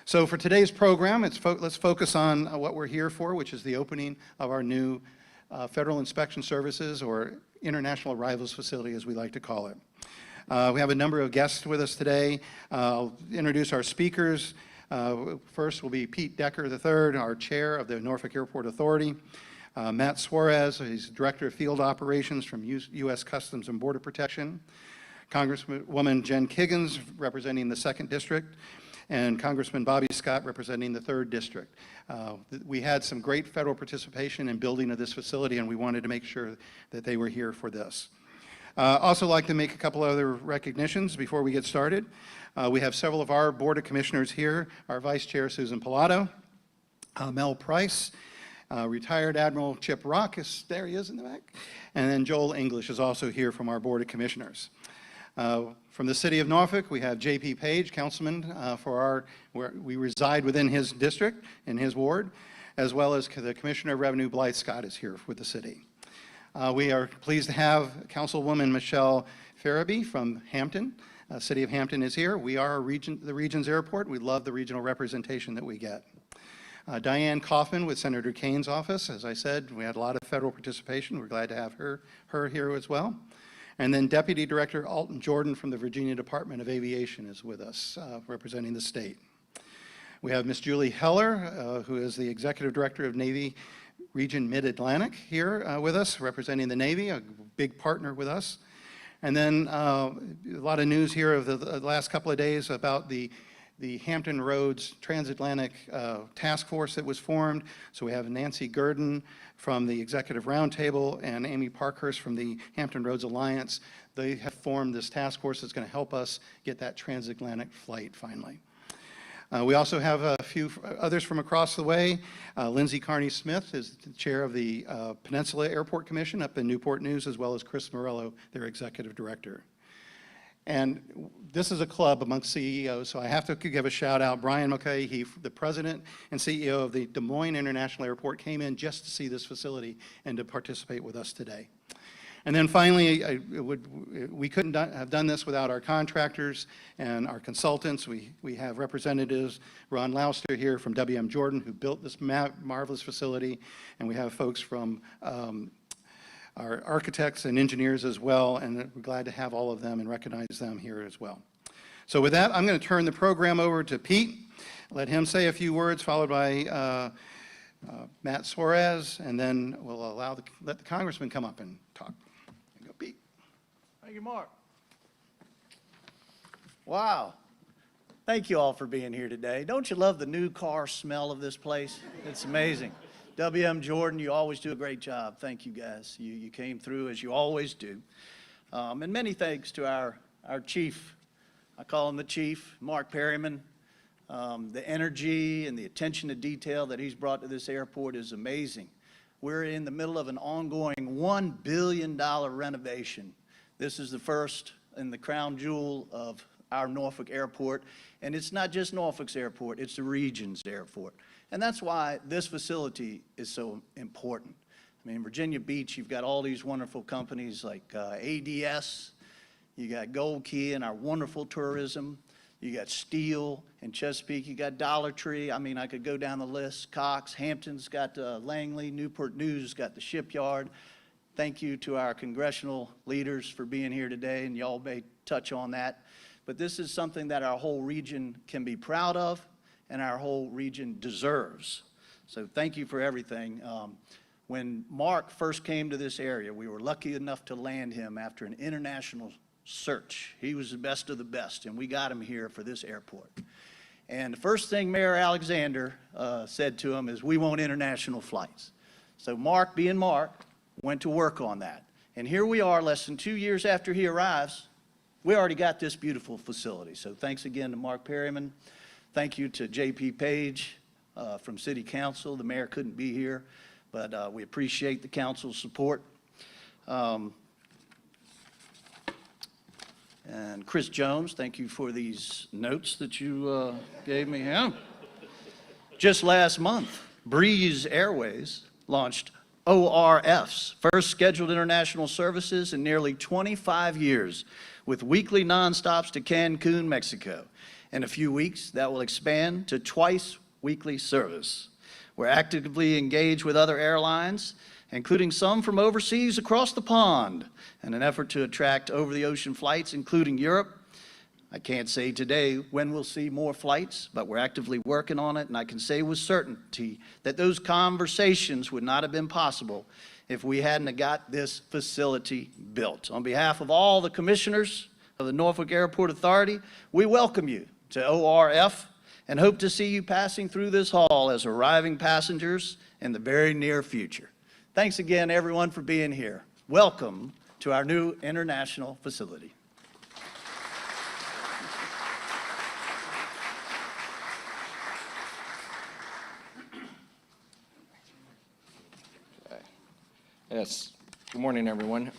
S3: So for today's program, let's focus on what we're here for, which is the opening of our new Federal Inspection Services, or International Arrivals Facility, as we like to call it. We have a number of guests with us today. I'll introduce our speakers. First will be Pete Decker III, our chair of the Norfolk Airport Authority. Matt Suarez, he's Director of Field Operations from U.S. Customs and Border Protection. Congresswoman Jen Kiggins, representing the 2nd District. And Congressman Bobby Scott, representing the 3rd District. We had some great federal participation in building of this facility, and we wanted to make sure that they were here for this. Also like to make a couple other recognitions before we get started. We have several of our Board of Commissioners here. Our Vice Chair, Susan Pilato, Mel Price, retired Admiral Chip Rock, there he is in the back, and then Joel English is also here from our Board of Commissioners. From the city of Norfolk, we have J.P. Page, councilman, where we reside within his district, in his ward, as well as the Commissioner of Revenue, Blythe Scott, is here with the city. We are pleased to have Councilwoman Michelle Farabee from Hampton. City of Hampton is here. We are the region's airport. We love the regional representation that we get. Diane Kaufman with Senator Kane's office. As I said, we had a lot of federal participation. We're glad to have her here as well. And then Deputy Director Alton Jordan from the Virginia Department of Aviation is with us, representing the state. We have Ms. Julie Heller, who is the Executive Director of Navy Region Mid-Atlantic here with us, representing the Navy, a big partner with us. And then a lot of news here of the last couple of days about the Hampton Roads Transatlantic Task Force that was formed. So we have Nancy Gurdon from the Executive Roundtable and Amy Parkhurst from the Hampton Roads Alliance. They have formed this task force that's going to help us get that transatlantic flight finally. We also have a few others from across the way. Lindsay Carney-Smith is the chair of the Peninsula Airport Commission up in Newport News, as well as Chris Morello, their executive director. And this is a club amongst CEOs, so I have to give a shout out. Brian McKay, the president and CEO of the Des Moines International Airport, came in just to see this facility and to participate with us today. And then finally, we couldn't have done this without our contractors and our consultants. We have representatives, Ron Lauster here from WM Jordan, who built this marvelous facility, and we have folks from our architects and engineers as well, and we're glad to have all of them and recognize them here as well. So with that, I'm going to turn the program over to Pete, let him say a few words, followed by Matt Suarez, and then we'll let the congressman come up and talk. There you go, Pete.
S5: Thank you, Mark. Wow. Thank you all for being here today. Don't you love the new car smell of this place? It's amazing. WM Jordan, you always do a great job. Thank you, guys. You came through as you always do. And many thanks to our chief. I call him the chief, Mark Perryman. The energy and the attention to detail that he's brought to this airport is amazing. We're in the middle of an ongoing $1 billion renovation. This is the first and the crown jewel of our Norfolk Airport. And it's not just Norfolk's airport, it's the region's airport. And that's why this facility is so important. I mean, Virginia Beach, you've got all these wonderful companies like ADS, you got Gold Key and our wonderful tourism, you got Steel and Chesapeake, you got Dollar Tree. I mean, I could go down the list. Cox, Hampton's got Langley, Newport News got the shipyard. Thank you to our congressional leaders for being here today, and y'all may touch on that. But this is something that our whole region can be proud of and our whole region deserves. So thank you for everything. When Mark first came to this area, we were lucky enough to land him after an international search. He was the best of the best, and we got him here for this airport. And the first thing Mayor Alexander said to him is, we want international flights. So Mark, being Mark, went to work on that. And here we are, less than 2 years after he arrives, we already got this beautiful facility. So thanks again to Mark Perryman. Thank you to J.P. Page from City Council. The mayor couldn't be here, but we appreciate the council's support. And Chris Jones, thank you for these notes that you gave me. Yeah. Just last month, Breeze Airways launched ORF's first scheduled international services in nearly 25 years, with weekly nonstops to Cancun, Mexico. In a few weeks, that will expand to twice weekly service. We're actively engaged with other airlines, including some from overseas across the pond, in an effort to attract over-the-ocean flights, including Europe. I can't say today when we'll see more flights, but we're actively working on it, and I can say with certainty that those conversations would not have been possible if we hadn't got this facility built. On behalf of all the commissioners of the Norfolk Airport Authority, we welcome you to ORF and hope to see you passing through this hall as arriving passengers in the very near future. Thanks again, everyone, for being here. Welcome to our new international facility.
S6: Yes. Good morning, everyone.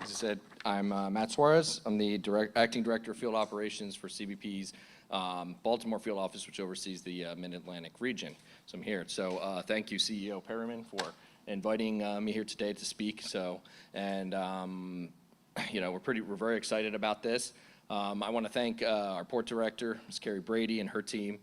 S6: As as I said, I'm Matt Suarez. I'm the acting director of field operations for CBP's Baltimore field office, which oversees the Mid-Atlantic region. So I'm here. So thank you, CEO Perryman, for inviting me here today to speak. So, and you know, we're very excited about this. I want to thank our port director, Ms. Carrie Brady, and her team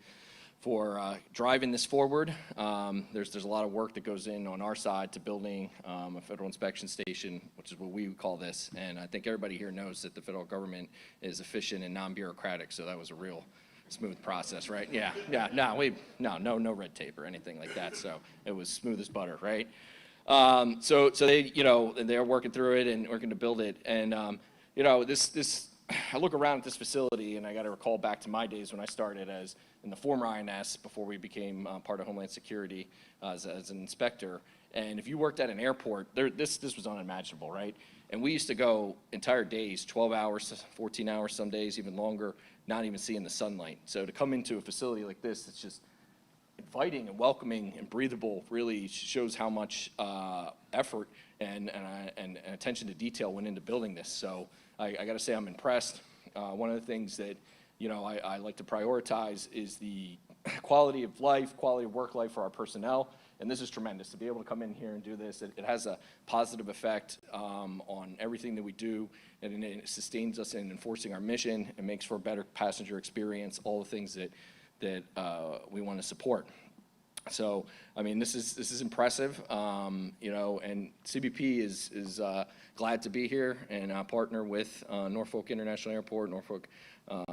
S6: for driving this forward. There's a lot of work that goes in on our side to building a federal inspection station, which is what we would call this. And I think everybody here knows that the federal government is efficient and non-bureaucratic. So that was a real smooth process, right? Yeah. No red tape or anything like that. So it was smooth as butter, right? So they, you know, they're working through it and working to build it. And you know, I look around at this facility and I got to recall back to my days when I started as in the former INS before we became part of Homeland Security as an inspector. And if you worked at an airport, this was unimaginable, right? And we used to go entire days, 12 hours, 14 hours some days, even longer, not even seeing the sunlight. So to come into a facility like this, it's just inviting and welcoming and breathable, really shows how much effort and attention to detail went into building this. So I got to say I'm impressed. One of the things that, you know, I like to prioritize is the quality of life, quality of work life for our personnel. And this is tremendous to be able to come in here and do this. It has a positive effect on everything that we do, and it sustains us in enforcing our mission. It makes for a better passenger experience, all the things that we want to support. So, I mean, this is impressive, you know, and CBP is glad to be here and partner with Norfolk International Airport, Norfolk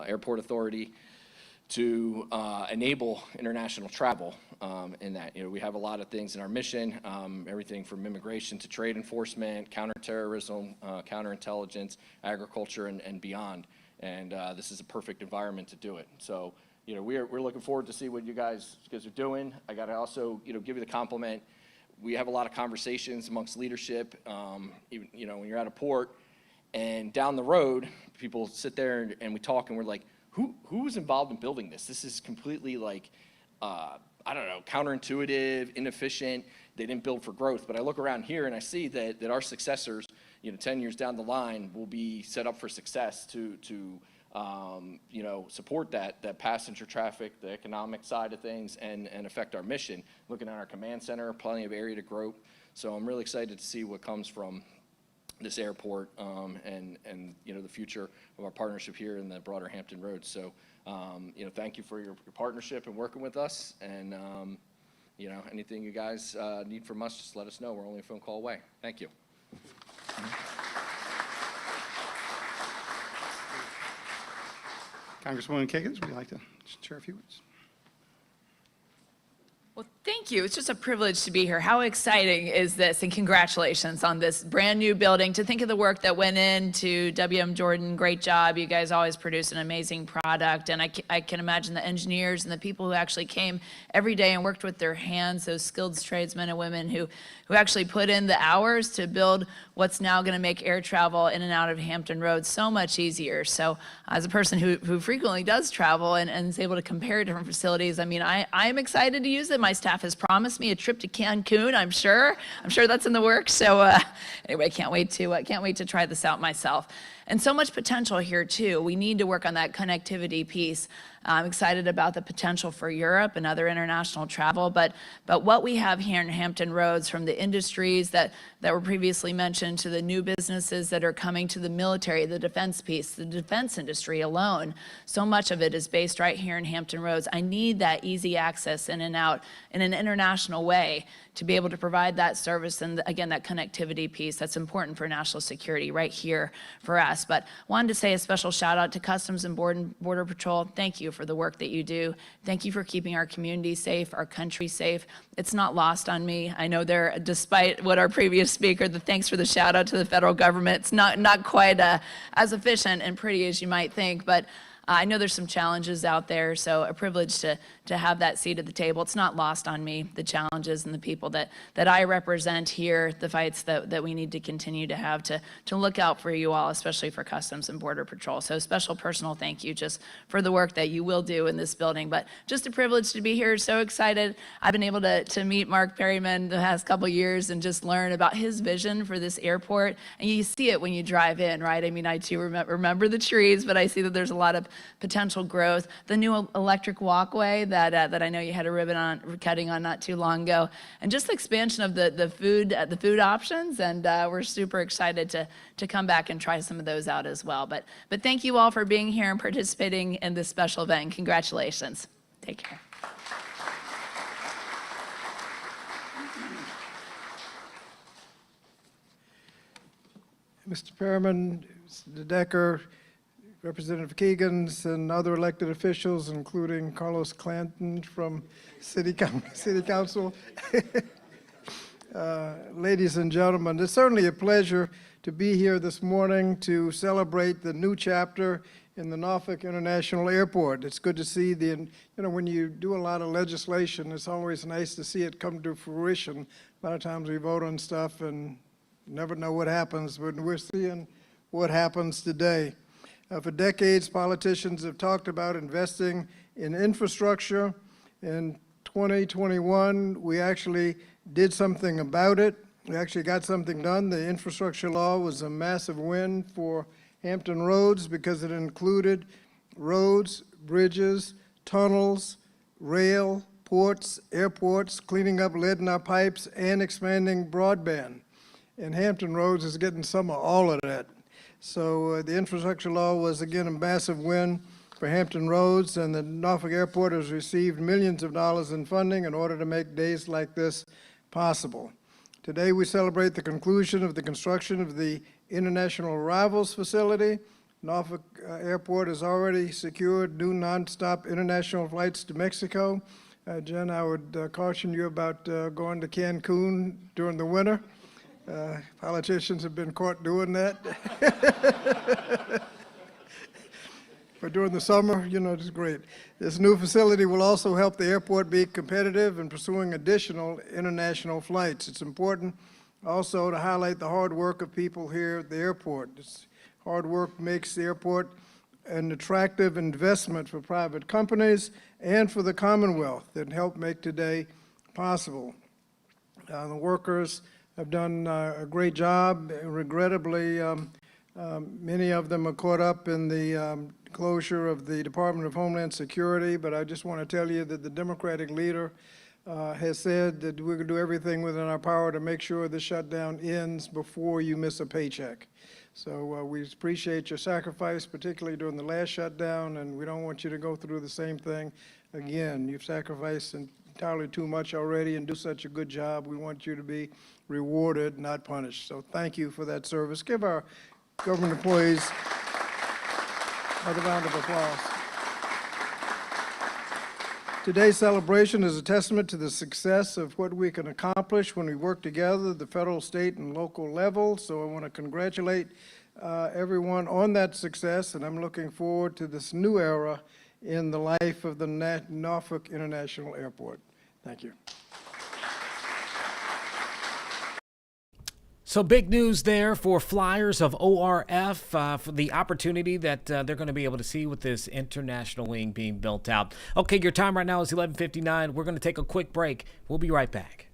S6: Airport Authority to enable international travel in that. You know, we have a lot of things in our mission, everything from immigration to trade enforcement, counterterrorism, counterintelligence, agriculture, and beyond. And this is a perfect environment to do it. So, you know, we're looking forward to see what you guys are doing. I got to also, you know, give you the compliment. We have a lot of conversations amongst leadership, even, you know, when you're at a port and down the road, people sit there and we talk and we're like, who was involved in building this? This is completely like, I don't know, counterintuitive, inefficient. They didn't build for growth. But I look around here and I see that our successors, you know, 10 years down the line will be set up for success to you know, support that passenger traffic, the economic side of things, and affect our mission. Looking at our command center, plenty of area to grow. So I'm really excited to see what comes from this airport and you know, the future of our partnership here in the broader Hampton Roads. So you know, thank you for your partnership and working with us. And you know, anything you guys need from us, just let us know. We're only a phone call away. Thank you.
S3: Congresswoman Kiggins, would you like to share a few words?
S7: Well, thank you. It's just a privilege to be here. How exciting is this? And congratulations on this brand new building. To think of the work that went into WM Jordan, great job. You guys always produce an amazing product. And I can imagine the engineers and the people who actually came every day and worked with their hands, those skilled tradesmen and women who actually put in the hours to build what's now going to make air travel in and out of Hampton Roads so much easier. So as a person who frequently does travel and is able to compare different facilities, I mean, I'm excited to use it. My staff has promised me a trip to Cancun. I'm sure that's in the works. So anyway, can't wait to try this out myself. And so much potential here too. We need to work on that connectivity piece. I'm excited about the potential for Europe and other international travel, but what we have here in Hampton Roads, from the industries that were previously mentioned to the new businesses that are coming to the military, the defense piece, the defense industry alone, so much of it is based right here in Hampton Roads. I need that easy access in and out in an international way to be able to provide that service and, again, that connectivity piece that's important for national security right here for us. But wanted to say a special shout out to Customs and Border Patrol. Thank you for the work that you do. Thank you for keeping our community safe, our country safe. It's not lost on me. I know there, despite what our previous speaker, the thanks for the shout out to the federal government, it's not quite as efficient and pretty as you might think, but I know there's some challenges out there, so a privilege to have that seat at the table. It's not lost on me, the challenges and the people that I represent here, the fights that we need to continue to have to look out for you all, especially for Customs and Border Patrol. So special personal thank you just for the work that you will do in this building. But just a privilege to be here, so excited. I've been able to meet Mark Perryman the past couple years and just learn about his vision for this airport. And you see it when you drive in, right? I mean, I too remember the trees, but I see that there's a lot of potential growth. The new electric walkway that I know you had a ribbon cutting on not too long ago, and just the expansion of the food options. And we're super excited to come back and try some of those out as well. But thank you all for being here and participating in this special event. And congratulations. Take care.
S8: Mr. Perriman, Mr. Decker, Representative Keegans, and other elected officials, including Carlos Clanton from City Council. Ladies and gentlemen, it's certainly a pleasure to be here this morning to celebrate the new chapter in the Norfolk International Airport. It's good to see when you do a lot of legislation, it's always nice to see it come to fruition. A lot of times we vote on stuff and never know what happens, but we're seeing what happens today. For decades, politicians have talked about investing in infrastructure. In 2021, we actually did something about it. We actually got something done. The infrastructure law was a massive win for Hampton Roads because it included roads, bridges, tunnels, rail, ports, airports, cleaning up lead in our pipes, and expanding broadband. And Hampton Roads is getting some of all of that. So the infrastructure law was, again, a massive win for Hampton Roads, and the Norfolk Airport has received millions of dollars in funding in order to make days like this possible. Today, we celebrate the conclusion of the construction of the International Arrivals Facility. Norfolk Airport has already secured new nonstop international flights to Mexico. Jen, I would caution you about going to Cancun during the winter. Politicians have been caught doing that. But during the summer, it's great. This new facility will also help the airport be competitive in pursuing additional international flights. It's important also to highlight the hard work of people here at the airport. This hard work makes the airport an attractive investment for private companies and for the Commonwealth that help make today possible. The workers have done a great job. Regrettably, many of them are caught up in the closure of the Department of Homeland Security, but I just want to tell you that the Democratic leader has said that we're going to do everything within our power to make sure the shutdown ends before you miss a paycheck. So we appreciate your sacrifice, particularly during the last shutdown, and we don't want you to go through the same thing again. You've sacrificed entirely too much already and do such a good job. We want you to be rewarded, not punished. So thank you for that service. Give our government employees another round of applause. Today's celebration is a testament to the success of what we can accomplish when we work together at the federal, state, and local level. So I want to congratulate everyone on that success, and I'm looking forward to this new era in the life of the Norfolk International Airport. Thank you.
S1: So big news there for flyers of ORF for the opportunity that they're going to be able to see with this international wing being built out. Okay, your time right now is 11:59. We're going to take a quick break. We'll be right back.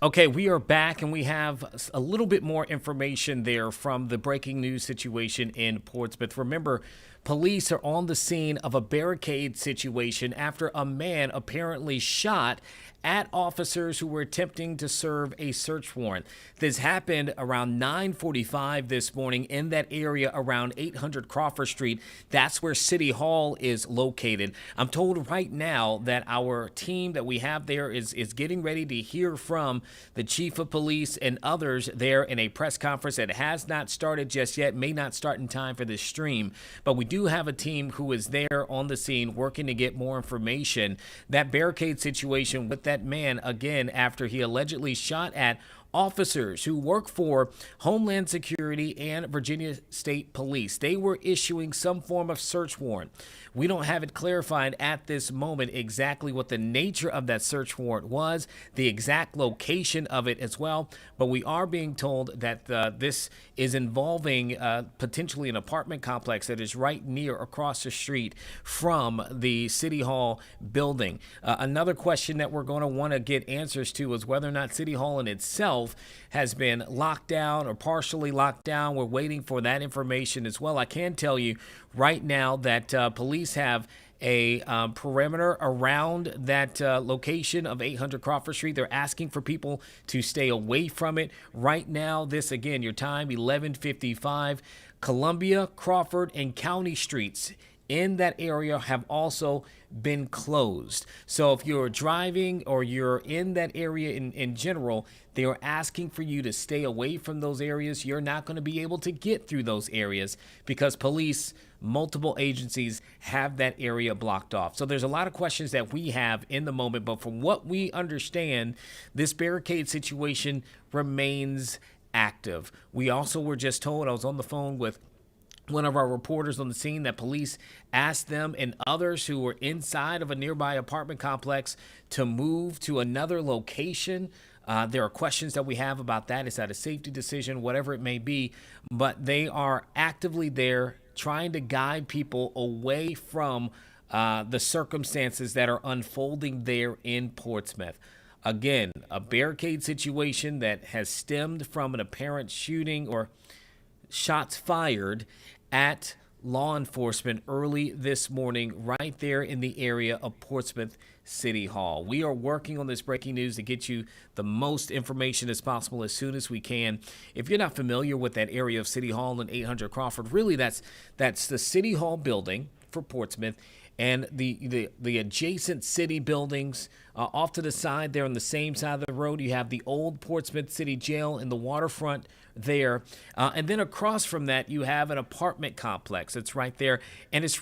S1: Okay, we are back and we have a little bit more information there from the breaking news situation in Portsmouth. Remember, police are on the scene of a barricade situation after a man apparently shot at officers who were attempting to serve a search warrant. This happened around 9:45 this morning in that area around 800 Crawford Street. That's where City Hall is located. I'm told right now that our team that we have there is getting ready to hear from the chief of police and others there in a press conference that has not started just yet, may not start in time for this stream, but we do have a team who is there on the scene working to get more information. That barricade situation with that man, again, after he allegedly shot at officers who work for Homeland Security and Virginia State Police. They were issuing some form of search warrant. We don't have it clarified at this moment exactly what the nature of that search warrant was, the exact location of it as well, but we are being told that this is involving potentially an apartment complex that is right near across the street from the City Hall building. Another question that we're going to want to get answers to is whether or not City Hall in itself has been locked down or partially locked down. We're waiting for that information as well. I can tell you right now that police have a perimeter around that location of 800 Crawford Street. They're asking for people to stay away from it. Right now, this, again, your time, 11:55. Columbia, Crawford, and County Streets in that area have also been closed. So if you're driving or you're in that area in general, they are asking for you to stay away from those areas. You're not going to be able to get through those areas because police, multiple agencies, have that area blocked off. So there's a lot of questions that we have in the moment, but from what we understand, this barricade situation remains active. We also were just told, I was on the phone with one of our reporters on the scene, that police asked them and others who were inside of a nearby apartment complex to move to another location. There are questions that we have about that. Is that a safety decision, whatever it may be? But they are actively there trying to guide people away from the circumstances that are unfolding there in Portsmouth. Again, a barricade situation that has stemmed from an apparent shooting or shots fired at law enforcement early this morning right there in the area of Portsmouth City Hall. We are working on this breaking news to get you the most information as possible as soon as we can. If you're not familiar with that area of City Hall and 800 Crawford, really that's the City Hall building for Portsmouth and the adjacent city buildings. Off to the side there on the same side of the road, you have the old Portsmouth City Jail in the waterfront there. And then across from that, you have an apartment complex. It's right there. And it's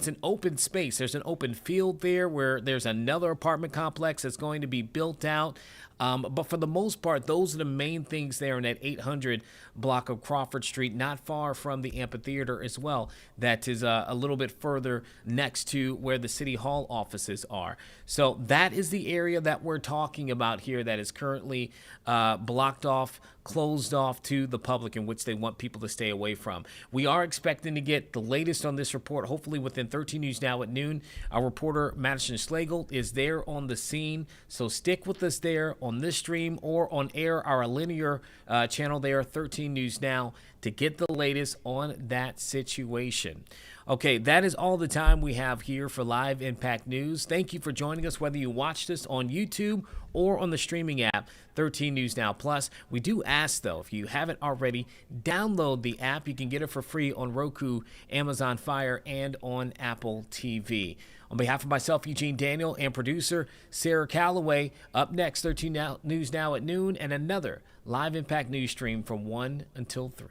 S1: an open space. There's an open field there where there's another apartment complex that's going to be built out. But for the most part, those are the main things there in that 800 block of Crawford Street, not far from the amphitheater as well. That is a little bit further next to where the City Hall offices are. So that is the area that we're talking about here that is currently blocked off, closed off to the public, in which they want people to stay away from. We are expecting to get the latest on this report, hopefully within 13 News Now at noon. Our reporter, Madison Schlegel, is there on the scene, so stick with us there on this stream or on air, our linear channel there, 13 News Now, to get the latest on that situation. Okay, that is all the time we have here for Live Impact News. Thank you for joining us, whether you watched us on YouTube or on the streaming app, 13 News Now Plus. We do ask, though, if you haven't already, download the app. You can get it for free on Roku, Amazon Fire, and on Apple TV. On behalf of myself, Eugene Daniel, and producer Sarah Calloway, up next, 13 News Now at noon, and another Live Impact News stream from 1 until 3.